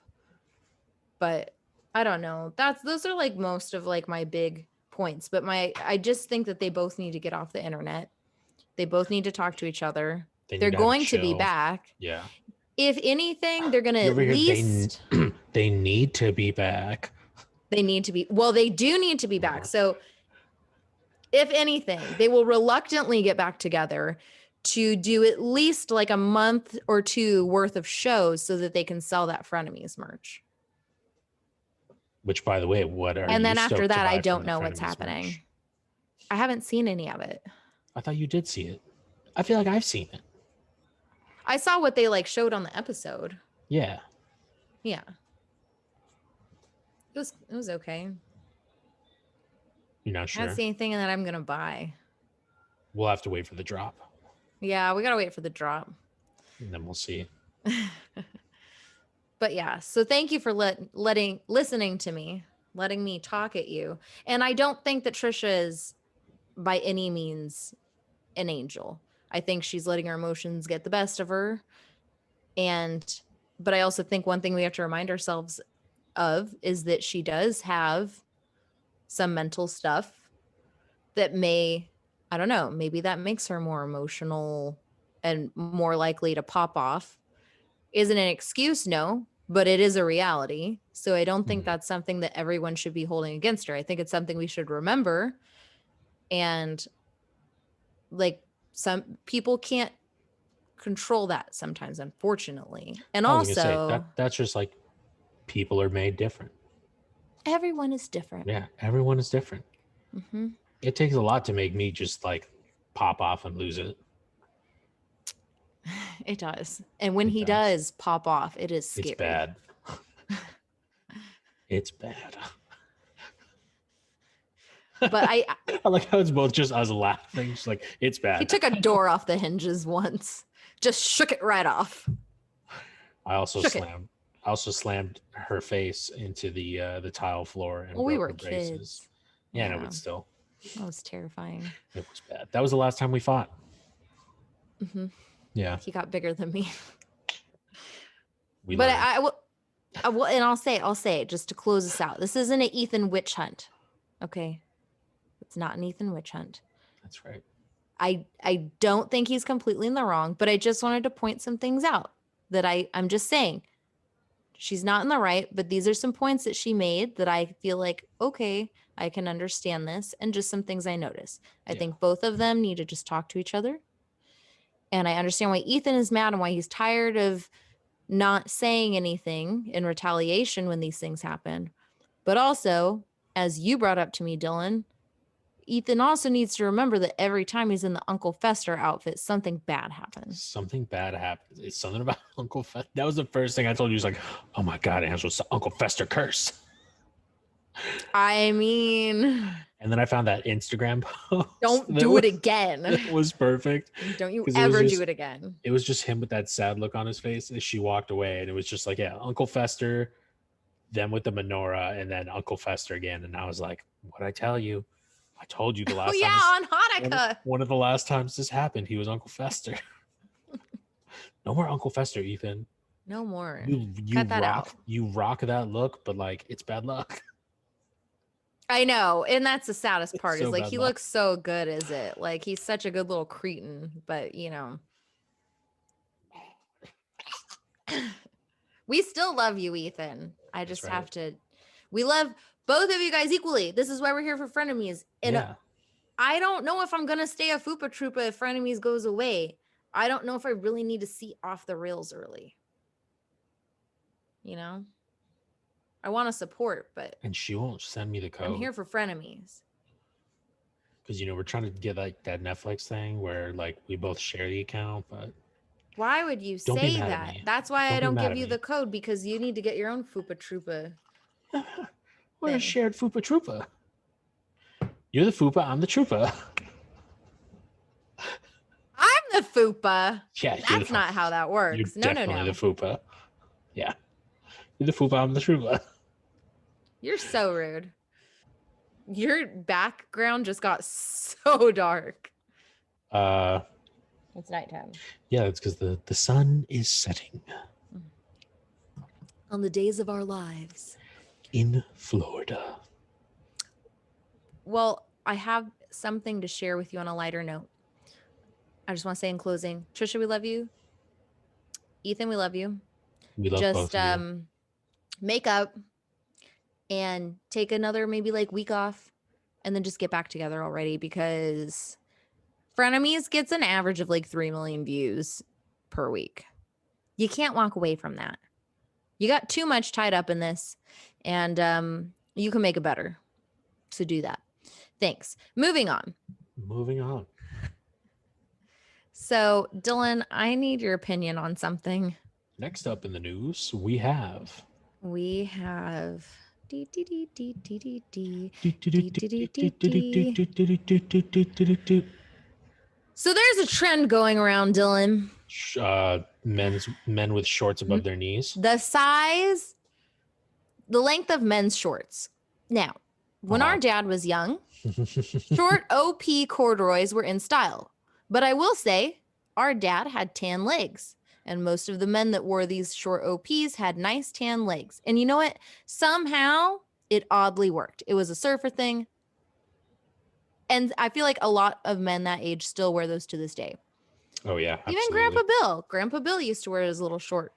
But I don't know. Those are like most of like my big points. But I just think that they both need to get off the internet. They both need to talk to each other. They're going to be back. Yeah. If anything, they're going to at least... They need to be back. They need to be... Well, they do need to be back. So if anything, they will reluctantly get back together to do at least like a month or two worth of shows so that they can sell that Frenemies merch. Which, by the way, what are and then you after that, I don't don't know what's happening. Merch? I haven't seen any of it. I thought you did see it. I feel like I've seen it. I saw what they like showed on the episode. Yeah. Yeah. It was okay. You're not sure? I haven't seen anything that I'm gonna buy. We'll have to wait for the drop. Yeah, we gotta wait for the drop. And then we'll see. But yeah, so thank you for listening to me, letting me talk at you. And I don't think that Trisha is by any means an angel. I think she's letting her emotions get the best of her. But I also think one thing we have to remind ourselves of is that she does have some mental stuff that I don't know, maybe that makes her more emotional and more likely to pop off. Isn't an excuse, no, but it is a reality. So I don't think that's something that everyone should be holding against her. I think it's something we should remember. And like some people can't control that sometimes, unfortunately. And also that's just like people are made different. Everyone is different. Yeah, everyone is different. Mm-hmm. It takes a lot to make me just like pop off and lose it. It does. And when he does pop off, it is scary. It's bad. It's bad. But I like how it's both just us laughing. Just like, it's bad. He took a door off the hinges once. Just shook it right off. I also slammed her face into the tile floor and we broke were her braces. Kids. Yeah, no, but still. That was terrifying. It was bad. That was the last time we fought. Mm-hmm. Yeah. He got bigger than me. But I will, and I'll say just to close this out. This isn't an Ethan witch hunt. Okay. It's not an Ethan witch hunt. That's right. I don't think he's completely in the wrong, but I just wanted to point some things out that I'm just saying. She's not in the right, but these are some points that she made that I feel like, okay, I can understand this, and just some things I noticed. I think both of them need to just talk to each other. And I understand why Ethan is mad and why he's tired of not saying anything in retaliation when these things happen. But also, as you brought up to me, Dylan, Ethan also needs to remember that every time he's in the Uncle Fester outfit, something bad happens. Something bad happens. It's something about Uncle Fester. That was the first thing I told you. He was like, oh my God, Angela's the Uncle Fester curse. I mean, And then I found that Instagram post. don't do it again. It was perfect. Don't you 'Cause ever do it again. It was just him with that sad look on his face as she walked away. And it was just like, yeah, Uncle Fester, them with the menorah, and then Uncle Fester again. And I was like, what'd I tell you? I told you the last Oh, yeah, time. on Hanukkah. One of the last times this happened, he was Uncle Fester. No more Uncle Fester, Ethan. No more. You Cut that rock, out. you rock that look, but like it's bad luck. I know. And that's the saddest part so is like bad he luck. looks so good as it. Like he's such a good little cretin, but you know. We still love you, Ethan. I just right. have to. We love both of you guys equally. This is why we're here for Frenemies. And Yeah. I don't know if I'm going to stay a Fupa Troopa if Frenemies goes away. I don't know if I really need to see off the rails early. You know? I want to support, but. And she won't send me the code. I'm here for Frenemies. Because, you know, we're trying to get like that Netflix thing where like we both share the account, but. Why would you say that? That's why I don't give you the code, because you need to get your own Fupa Troopa. We're a shared Fupa Troopa. You're the Fupa, I'm the Troopa. I'm the Fupa. Yeah, that's not how that works. You're definitely the Fupa. Yeah. You're the Fupa, I'm the Troopa. You're so rude. Your background just got so dark. It's nighttime. Yeah, it's because the sun is setting. On the days of our lives. In Florida. Well, I have something to share with you on a lighter note. I just want to say in closing, Trisha, we love you. Ethan, we love you. We love both of you. Make up and take another maybe like week off and then just get back together already, because Frenemies gets an average of like 3 million views per week. You can't walk away from that. You got too much tied up in this, and you can make it better. So do that. Thanks. Moving on. So, Dylan, I need your opinion on something. Next up in the news, we have. So there's a trend going around, Dylan. Men with shorts above their knees. The length of men's shorts. Now, when our dad was young, short OP corduroys were in style. But I will say, our dad had tan legs. And most of the men that wore these short OPs had nice tan legs. And you know what? Somehow it oddly worked. It was a surfer thing. And I feel like a lot of men that age still wear those to this day. Oh, yeah. Absolutely. Even Grandpa Bill used to wear his little short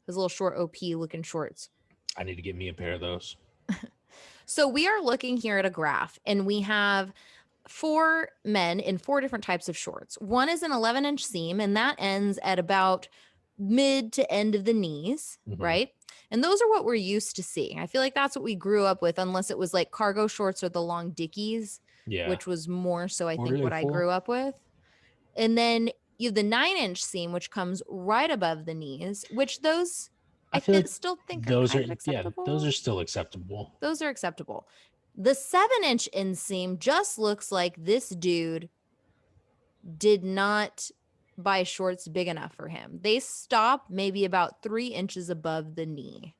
OP looking shorts. I need to get me a pair of those. So we are looking here at a graph, and we have 4 men in 4 different types of shorts. One is an 11-inch seam, and that ends at about mid to end of the knees, right? And those are what we're used to seeing. I feel like that's what we grew up with, unless it was like cargo shorts or the long dickies, which was more so I think what I grew up with. And then you have the 9-inch seam, which comes right above the knees, which those I still think those are acceptable. Yeah, those are still acceptable. Those are acceptable. The 7-inch inseam just looks like this dude did not buy shorts big enough for him. They stop maybe about 3 inches above the knee.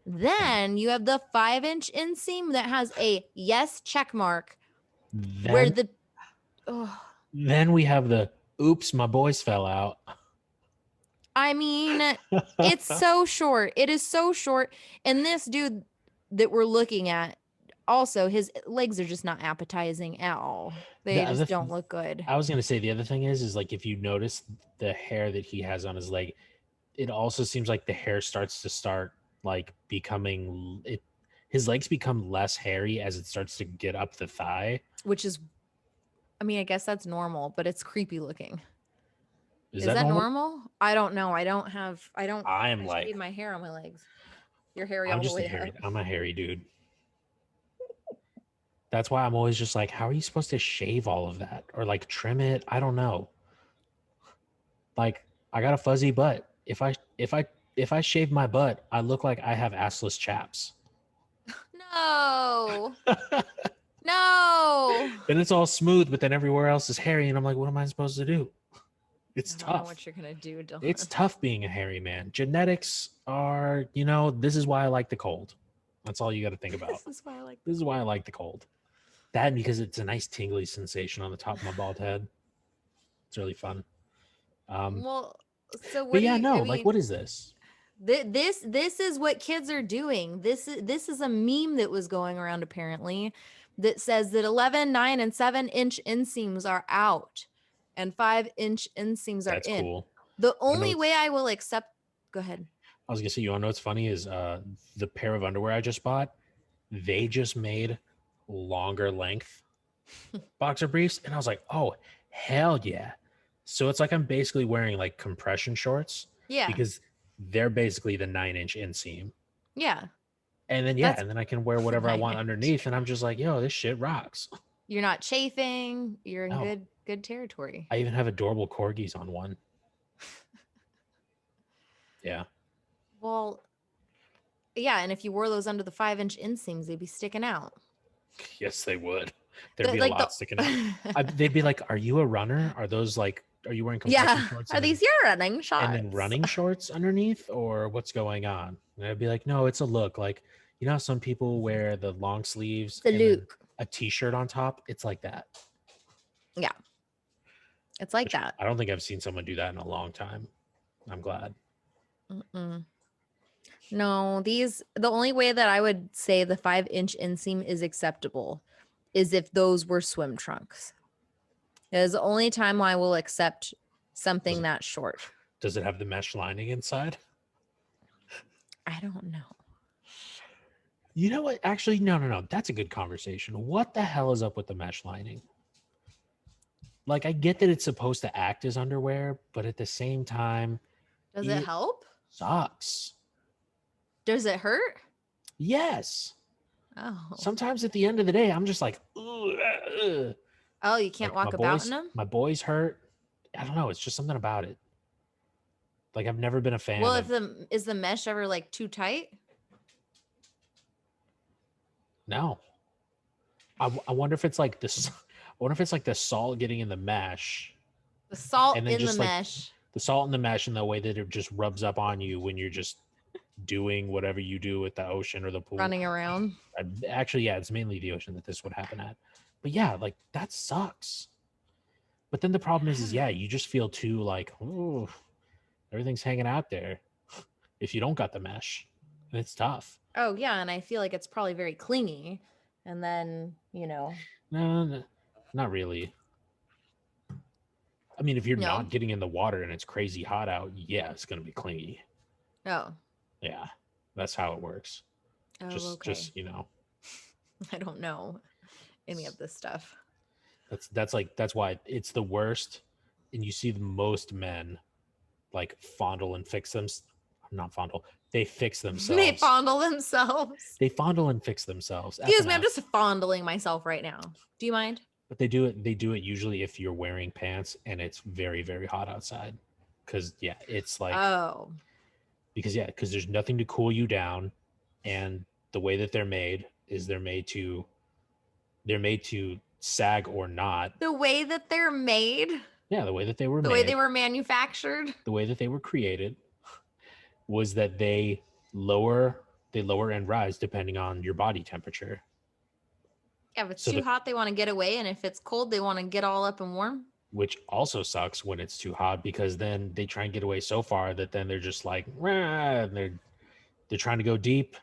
Then you have the 5-inch inseam that has a yes check mark. Then we have the oops, my boys fell out. I mean, it's so short. It is so short. And this dude that we're looking at, also, his legs are just not appetizing at all. They just don't look good. I was going to say, the other thing is like, if you notice the hair that he has on his leg, it also seems like the hair starts like becoming, his legs become less hairy as it starts to get up the thigh. Which is, I mean, I guess that's normal, but it's creepy looking. Is that normal? I don't know. I I'm like shave my hair on my legs. You're hairy all the way up. I'm a hairy dude. That's why I'm always just like, how are you supposed to shave all of that or like trim it? I don't know. Like, I got a fuzzy butt. If I shave my butt, I look like I have assless chaps. No. No. Then it's all smooth, but then everywhere else is hairy, and I'm like, what am I supposed to do? It's I don't know tough. what you're gonna do, Dylan. It's tough being a hairy man. Genetics are, this is why I like the cold. That's all you got to think about. This is why I like. This is why I like the cold. That and because it's a nice tingly sensation on the top of my bald head. It's really fun. Well, so what But do yeah, you, no, I like, mean, what is this? This is what kids are doing. This is a meme that was going around apparently that says that 11, 9, and 7-inch inseams are out and 5-inch inseams are That's in. cool. The only way I will accept. Go ahead. I was gonna say, you wanna know what's funny is the pair of underwear I just bought, they just made longer length boxer briefs, and I was like, oh hell yeah. So it's like I'm basically wearing like compression shorts. Yeah. Because they're basically the 9-inch inseam. Yeah. And then and then I can wear whatever I want 9-inch. underneath, and I'm just like, yo, this shit rocks. You're not chafing. You're in No. good territory. I even have adorable corgis on one. Yeah. Well, yeah, and if you wore those under the 5-inch inseams, they'd be sticking out. Yes, they would. There'd be Like a lot sticking out. They'd be like, are you a runner? Are those like, are you wearing compression shorts? Are these your running shorts? And then running shorts underneath, or what's going on? And I'd be like, no, it's a look. Like, you know how some people wear the long sleeves, the and then look. a t-shirt on top? It's like that. Yeah. It's like Which that. I don't think I've seen someone do that in a long time. I'm glad. No, the only way that I would say the 5-inch inseam is acceptable is if those were swim trunks. It is the only time I will accept something that short. Does it have the mesh lining inside? I don't know. You know what? Actually, no. That's a good conversation. What the hell is up with the mesh lining? Like, I get that it's supposed to act as underwear, but at the same time, Does it help? Sucks. Does it hurt? Yes. Oh. Sometimes at the end of the day, I'm just like, ugh. Oh, you can't walk about in them? My boys hurt. I don't know. It's just something about it. Like, I've never been a fan. Well, is the mesh ever like too tight? No. I wonder if it's like this. I wonder if it's like the salt getting in the mesh. The salt and then in the just like mesh. The salt in the mesh, and the way that it just rubs up on you when you're just doing whatever you do at the ocean or the pool. Running around. Actually, yeah, it's mainly the ocean that this would happen at. But yeah, like, that sucks. But then the problem is yeah, you just feel too like, ooh, everything's hanging out there if you don't got the mesh. And it's tough. Oh, yeah. And I feel like it's probably very clingy. And then, No, not really. I mean, if you're not getting in the water and it's crazy hot out, yeah, it's going to be clingy. Oh. Yeah, that's how it works. Oh, just I don't know any of this stuff. That's why it's the worst. And you see the most men like fondle and fix them. Not fondle. They fix themselves. They fondle themselves. They fondle and fix themselves. Excuse me, I'm just fondling myself right now. Do you mind? But they do it usually if you're wearing pants and it's very, very hot outside. Because it's like because there's nothing to cool you down, and the way that they're made is they're made to sag or not. The way that they're made? Yeah, the way that they were made. The way they were manufactured. The way that they were created was that they lower and rise depending on your body temperature. Yeah, if it's too hot, they want to get away, and if it's cold, they want to get all up and warm. Which also sucks when it's too hot, because then they try and get away so far that then they're just like, and they're trying to go deep,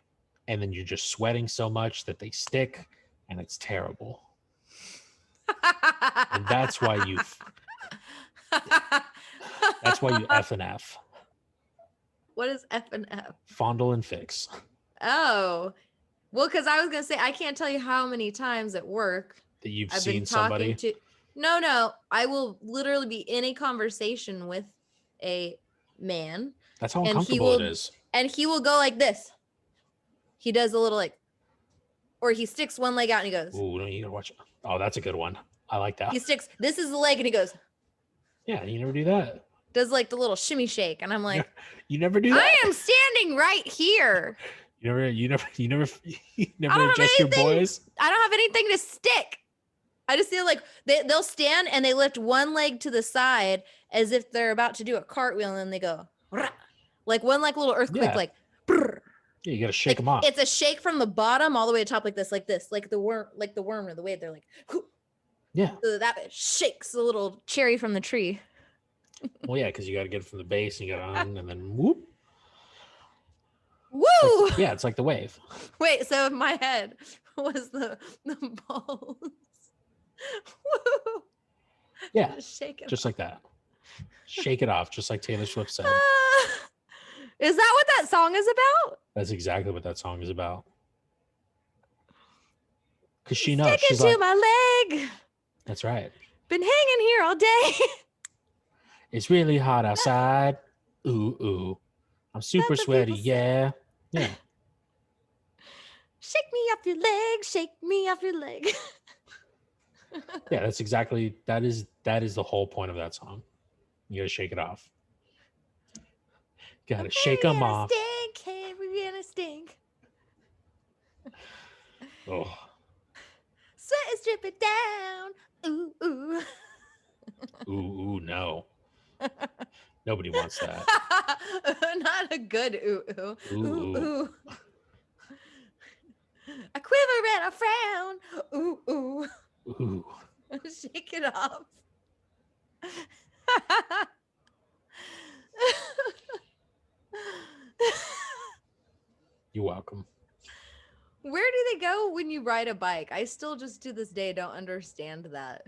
and then you're just sweating so much that they stick, and it's terrible. And that's why you F and F. What is F and F? Fondle and fix. Oh. Well, because I was going to say, I can't tell you how many times at work that I've seen somebody. No. I will literally be in a conversation with a man. That's how uncomfortable it is. And he will go like this. He does a little like, Or he sticks one leg out and he goes. Ooh, no, you gotta watch it. Oh, that's a good one. I like that. He sticks. This is the leg, and he goes. Yeah, you never do that. Does like the little shimmy shake, and I'm like, you never do that. I am standing right here. You never I don't have adjust your anything- boys. I don't have anything to stick. I just feel like they'll stand and they lift one leg to the side as if they're about to do a cartwheel, and then they go "Rah." Like one like little earthquake, Yeah. like. Brr. Yeah, you gotta shake Like, them off. it's a shake from the bottom all the way to top, like this, like the worm or the wave. They're like, "Whoo." Yeah. So that shakes the little cherry from the tree. Well, yeah, because you got to get it from the base and you got on, and then whoop. Woo! Yeah, it's like the wave. Wait, so in my head was the balls. Woo! Yeah, Just shake it. just like that. Shake it off, just like Taylor Swift said. Is that what that song is about? That's exactly what that song is about. Because she knows. Stick it She's to like, my leg. that's right. Been hanging here all day. It's really hot outside. Ooh, ooh. I'm super That's what sweaty. people say. Yeah. Yeah. Shake me off your leg. Shake me off your leg. Yeah, that's exactly that is the whole point of that song. You gotta shake it off. Gotta shake them off. Stink. Hey, we're gonna stink. Oh, Sweat is dripping down. Ooh, ooh. ooh, no. Nobody wants that. Not a good ooh, ooh. Ooh, Ooh, ooh. ooh. I quiver and I frown. Ooh, ooh. Ooh. Shake it off. You're welcome. Where do they go when you ride a bike? I still just to this day don't understand that.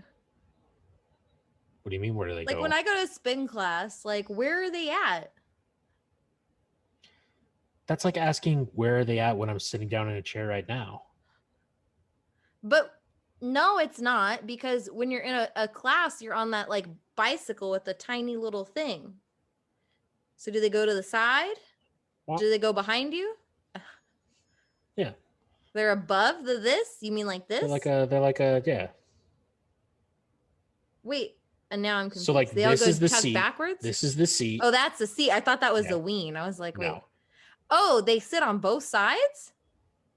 What do you mean? Where do they Like go? when I go to spin class, like where are they at? That's like asking where are they at when I'm sitting down in a chair right now. But no, it's not, because when you're in a class, you're on that like bicycle with a tiny little thing. So do they go to the side? Well- Do they go behind you? Yeah. They're above this? You mean like this? They're like a yeah. Wait, and now I'm confused. So like They all this go is the tuck seat. backwards? This is the seat. Oh, that's the seat. I thought that was Yeah. the ween. I was like, wait. No. Oh, they sit on both sides?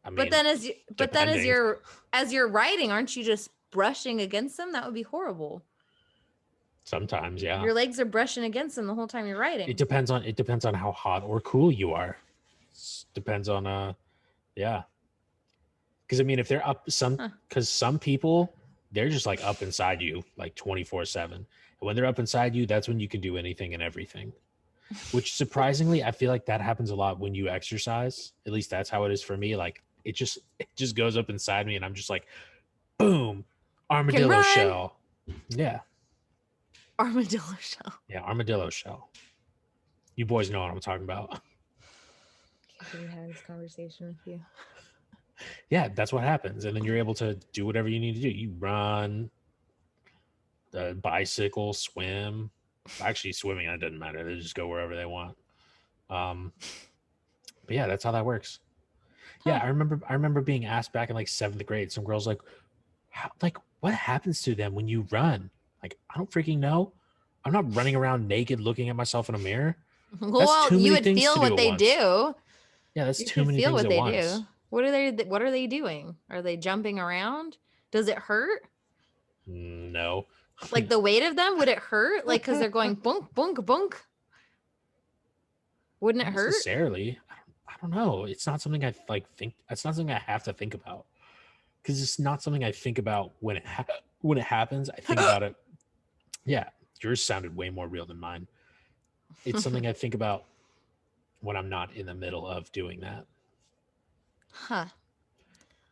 I mean, But then as depending. you're riding, aren't you just brushing against them? That would be horrible. sometimes, yeah. Your legs are brushing against them the whole time you're riding. It depends on how hot or cool you are. Depends on yeah. Because I mean, if they're up because some people they're just like up inside you like 24/7, and when they're up inside you, that's when you can do anything and everything. Which surprisingly, I feel like that happens a lot when you exercise. At least that's how it is for me. Like it just goes up inside me, and I'm just like, boom, armadillo run. shell. Yeah, Armadillo shell. yeah, armadillo shell. You boys know what I'm talking about. Can we have this conversation with you? Yeah, that's what happens, and then you're able to do whatever you need to do. You run, bicycle, swim. Actually, swimming, it doesn't matter. They just go wherever they want. But yeah, that's how that works. Yeah, I remember being asked back in like 7th grade. Some girls like, what happens to them when you run? Like, I don't freaking know. I'm not running around naked looking at myself in a mirror. Well, too you many would things feel to what do at they once. do. Yeah, that's You too could many feel things what at they once. do. What are they doing? Are they jumping around? Does it hurt? No. Like the weight of them, would it hurt? Like because they're going bunk, bunk, bunk. Wouldn't it Not hurt? necessarily. I don't know. It's not something I think. It's not something I have to think about because it's not something I think about when it happens. I think about it. Yeah, yours sounded way more real than mine. It's something I think about when I'm not in the middle of doing that. Huh.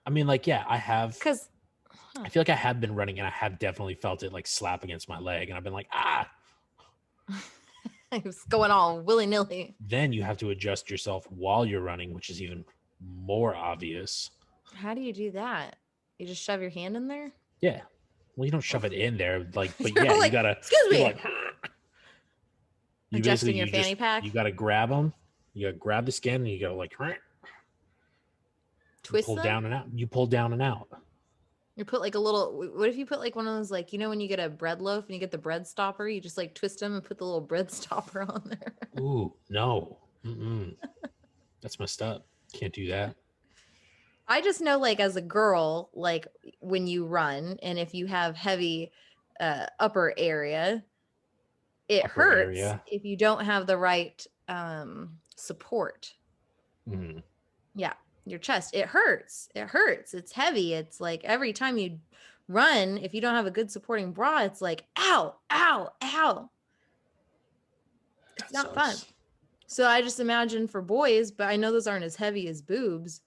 I mean, like, yeah, I have. Because I feel like I have been running and I have definitely felt it like slap against my leg, and I've been like, ah. it was going all willy nilly. Then you have to adjust yourself while you're running, which is even more obvious. How do you do that? You just shove your hand in there? Yeah. Well, you don't shove it in there, like, but You're yeah, like, you gotta. excuse me. You're like, Adjusting your fanny pack. You gotta grab them. You gotta grab the skin, and you go like. twist pull them? down and out. You pull down and out. You put like a little, what if you put like one of those, like, you know, when you get a bread loaf and you get the bread stopper, you just like twist them and put the little bread stopper on there. Ooh, no. That's messed up. Can't do that. I just know, like, as a girl, like when you run and if you have heavy upper area, it Upper hurts area. if you don't have the right support. Mm. Yeah, your chest. It hurts. It hurts. It's heavy. It's like every time you run, if you don't have a good supporting bra, it's like, ow, ow, ow. It's not fun. So I just imagine for boys, but I know those aren't as heavy as boobs,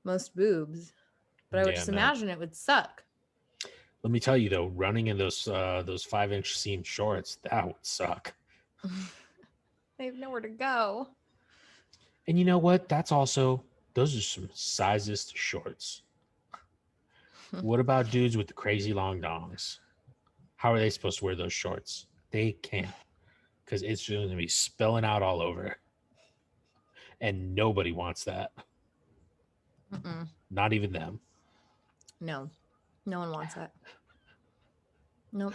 most boobs, but I would just imagine it would suck. Let me tell you though, running in those 5-inch seam shorts, that would suck. They have nowhere to go. And you know what? Those are some sizest shorts. What about dudes with the crazy long dongs? How are they supposed to wear those shorts? They can't, because it's just going to be spilling out all over. And nobody wants that. Not even them. No one wants that. Nope.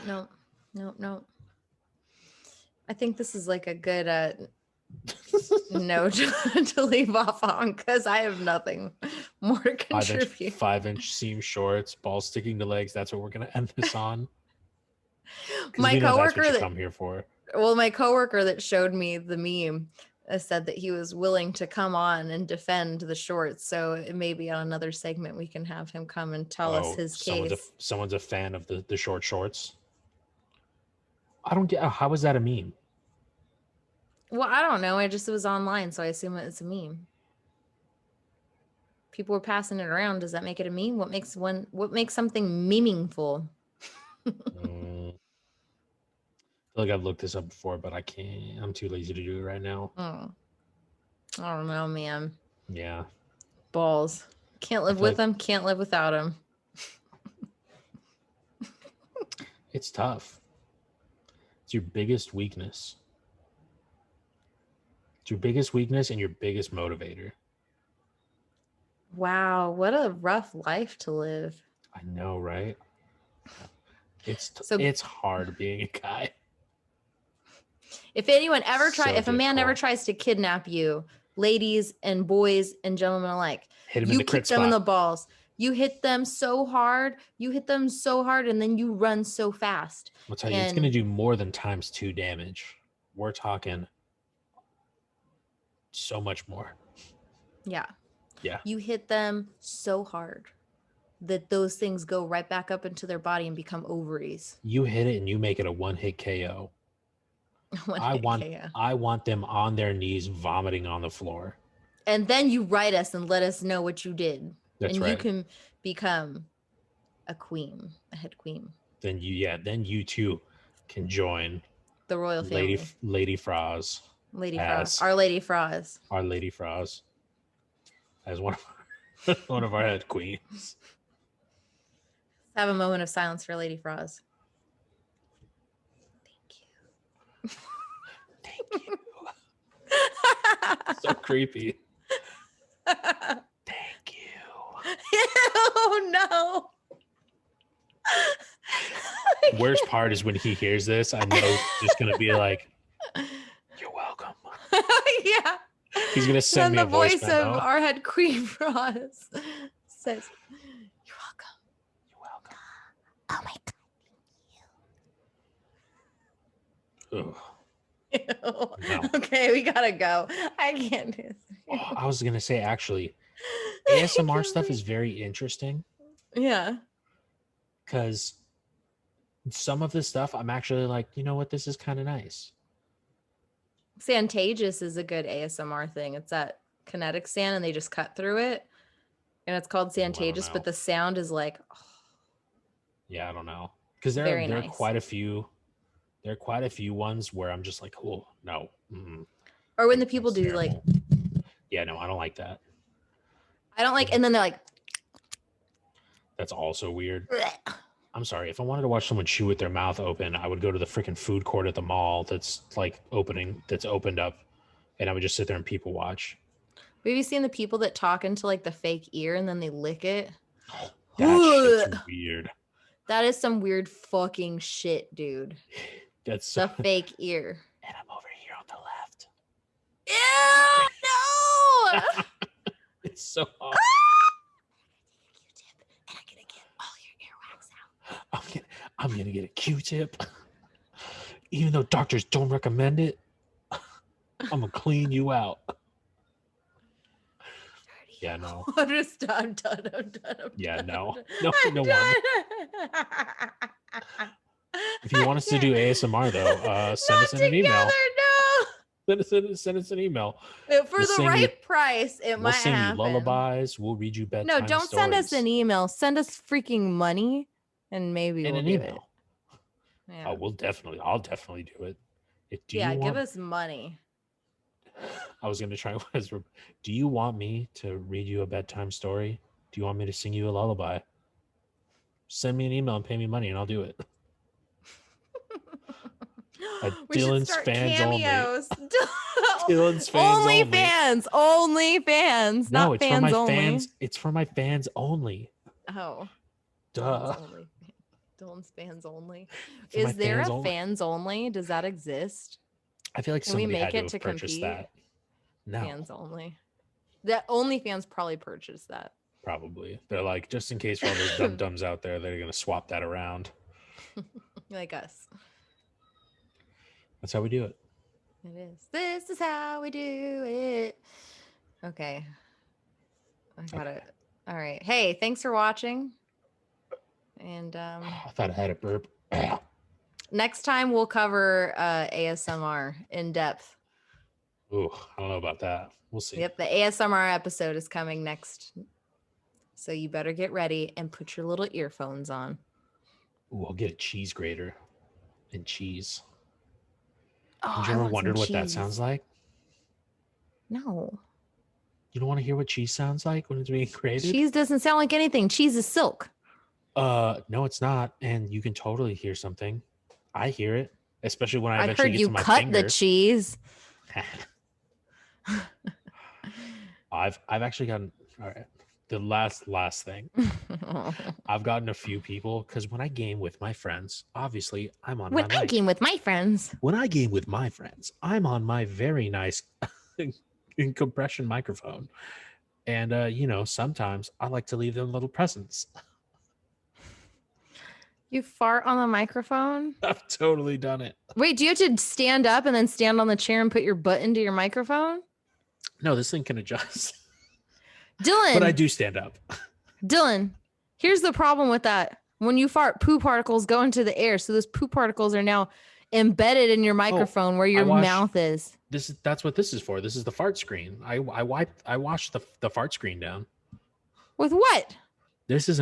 I think this is like a good note to leave off on, because I have nothing more to contribute. 5-inch seam shorts, balls sticking to legs. That's what we're going to end this on. My coworker that's what you come here for. Well, my coworker that showed me the meme said that he was willing to come on and defend the shorts. So maybe on another segment we can have him come and tell us his case. Someone's a fan of the short shorts. I don't get how is that a meme? Well, I don't know. It was online, so I assume it's a meme. People were passing it around. Does that make it a meme? What makes something meaningful? I feel like I've looked this up before, but I can't. I'm too lazy to do it right now. I don't know, man. Yeah. Balls. Can't live with them. Can't live without them. It's tough. It's your biggest weakness. It's your biggest weakness and your biggest motivator. Wow, what a rough life to live. I know, right? It's hard being a guy. If anyone ever if a man ever tries to kidnap you, ladies and boys and gentlemen alike, you kick them in the balls. You hit them so hard, and then you run so fast. I'll tell you, it's going to do more than ×2 damage. We're talking so much more. Yeah. Yeah. You hit them so hard that those things go right back up into their body and become ovaries. You hit it and you make it a one-hit KO. I want them on their knees vomiting on the floor. And then you write us and let us know what you did. That's right. You can become a queen, a head queen. Then you too can join the royal family. Lady Froz. Our Lady Froz. Our Lady Froz. As one of our head queens. Let's have a moment of silence for Lady Froz. Thank you. So creepy. Thank you. Oh no. Worst part is when he hears this, I know he's just gonna be like, "You're welcome." Yeah. He's gonna send me a voice memo. The voice of our head queen Froz says, "You're welcome. You're welcome." Oh my God. Ew. No. Okay, we gotta go. I can't do this. Oh, I was gonna say, actually, ASMR stuff is very interesting. Yeah. Because some of this stuff, I'm actually like, you know what, this is kind of nice. Santageous is a good ASMR thing. It's that kinetic sand, and they just cut through it, and it's called Santageous. But the sound is like, oh. Yeah, I don't know, because there are quite a few. There are quite a few ones where I'm just like, oh no. Mm-mm. Or when the people do like, yeah, no, I don't like that. I don't like, and then they're like, that's also weird. I'm sorry. If I wanted to watch someone chew with their mouth open, I would go to the freaking food court at the mall that's opened up, and I would just sit there and people watch. Have you seen the people that talk into like the fake ear and then they lick it? That shit's weird. That is some weird fucking shit, dude. That's so... The fake ear. And I'm over here on the left. Ew, no! It's so hot. Q-tip, and I'm gonna get all your earwax out. I'm gonna get a Q-tip. Even though doctors don't recommend it, I'm gonna clean you out. Yeah, no. I'm done. Yeah, no. No, No, no one. If you want us to do ASMR though, send us an email. No. Send us an email. For the right price, it might sing happen. you lullabies. We'll read you bedtime No, don't stories. send us an email. Send us freaking money, and maybe And we'll an do email. it. Yeah. I'll definitely do it. Give us money. I was going to try. Do you want me to read you a bedtime story? Do you want me to sing you a lullaby? Send me an email and pay me money and I'll do it. Dylan's fans cameos. only. Dylan's fans only fans, no, not it's fans for my only. fans. It's for my fans only. Oh, duh. Dylan's fans only. For Is there fans a only. fans only? Does that exist? I feel like Can we somebody make had it to to have purchased compete? that. No, Fans only. That OnlyFans probably purchased that. probably. They're like, just in case for all those dum-dums out there, they're going to swap that around. Like us. That's how we do it. It is. This is how we do it. Okay. I got it. All right. Hey, thanks for watching. And I thought I had a burp. next time we'll cover ASMR in depth. Ooh, I don't know about that. We'll see. Yep, the ASMR episode is coming next. So you better get ready and put your little earphones on. Ooh, I'll get a cheese grater and cheese. Oh, Have you ever wondered what that sounds like? No. You don't want to hear what cheese sounds like when it's being grated? Cheese doesn't sound like anything. Cheese is silk. No, it's not. And you can totally hear something. I hear it, especially when I I've eventually heard get you to my cut finger. the cheese. I've actually gotten, all right, the last thing. I've gotten a few people because when I game with my friends, obviously I'm on when my I mic. game with my friends. When I game with my friends, I'm on my very nice compression microphone. And sometimes I like to leave them little presents. You fart on the microphone? I've totally done it. Wait, do you have to stand up and then stand on the chair and put your butt into your microphone? No, this thing can adjust. Dylan. But I do stand up. Dylan, here's the problem with that. When you fart, poo particles go into the air. So those poo particles are now embedded in your microphone where your mouth is. That's what this is for. This is the fart screen. I washed the fart screen down. With what? This is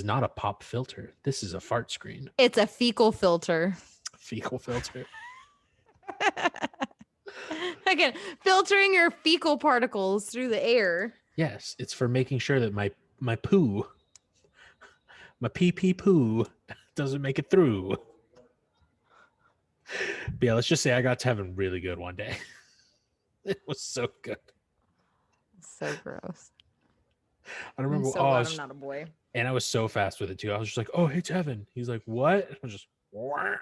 not a pop filter. This is a fart screen. It's a fecal filter. Fecal filter. Again, filtering your fecal particles through the air. Yes, it's for making sure that my poo, my pee poo doesn't make it through. But yeah, let's just say I got to heaven really good one day. It was so good. So gross. I don't remember. I'm so glad I'm not a boy. And I was so fast with it too. I was just like, "Oh, it's heaven." He's like, "What?" I was just, "Wah."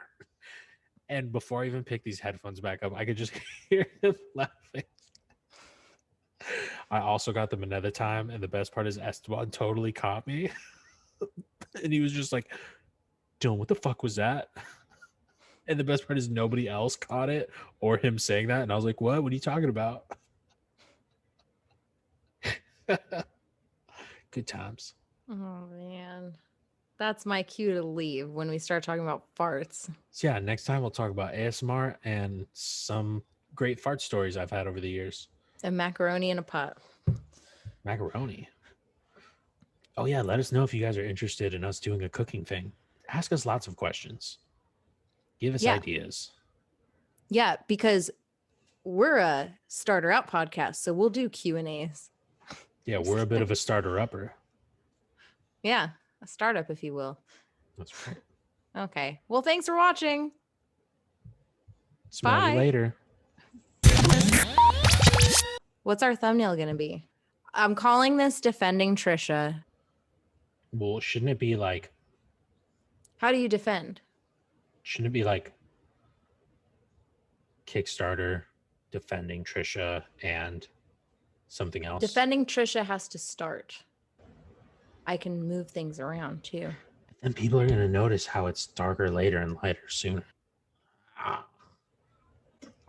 And before I even picked these headphones back up, I could just hear him laughing. I also got them another time, and the best part is Esteban totally caught me. And he was just like, Dylan, what the fuck was that? And the best part is nobody else caught it or him saying that. And I was like, what? What are you talking about? Good times. Oh, man. That's my cue to leave when we start talking about farts. So yeah, next time we'll talk about ASMR and some great fart stories I've had over the years. And macaroni in a pot. Macaroni. Oh yeah, let us know if you guys are interested in us doing a cooking thing. Ask us lots of questions. Give us ideas. Yeah, because we're a starter out podcast, so we'll do Q&As. Yeah, we're a bit of a starter-upper. Yeah, a startup, if you will. That's right. Okay. Well, thanks for watching. Smell you later. What's our thumbnail gonna be? I'm calling this Defending Trisha. Well, shouldn't it be like How do you defend? Kickstarter, defending Trisha, and something else? Defending Trisha has to start. I can move things around too. And people are gonna notice how it's darker later and lighter sooner. Ah.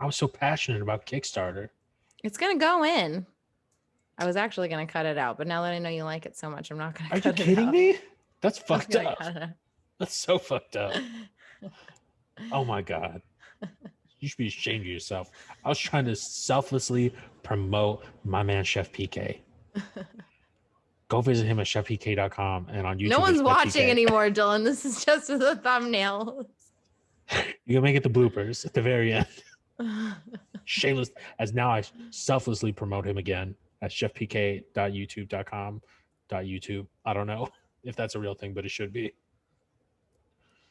I was so passionate about Kickstarter. It's gonna go in. I was actually gonna cut it out, but now that I know you like it so much, I'm not gonna Are you cut it out. kidding me? That's I'm fucked gonna up. cut it out. That's so fucked up. Oh my God. You should be ashamed of yourself. I was trying to selflessly promote my man, Chef PK. Go visit him at chefpk.com and on YouTube. No one's it's Chef watching PK. anymore, Dylan. This is just the thumbnail. You can make it the bloopers at the very end. Shameless, as now I selflessly promote him again at chefpk.youtube.com. .youtube. I don't know if that's a real thing, but it should be.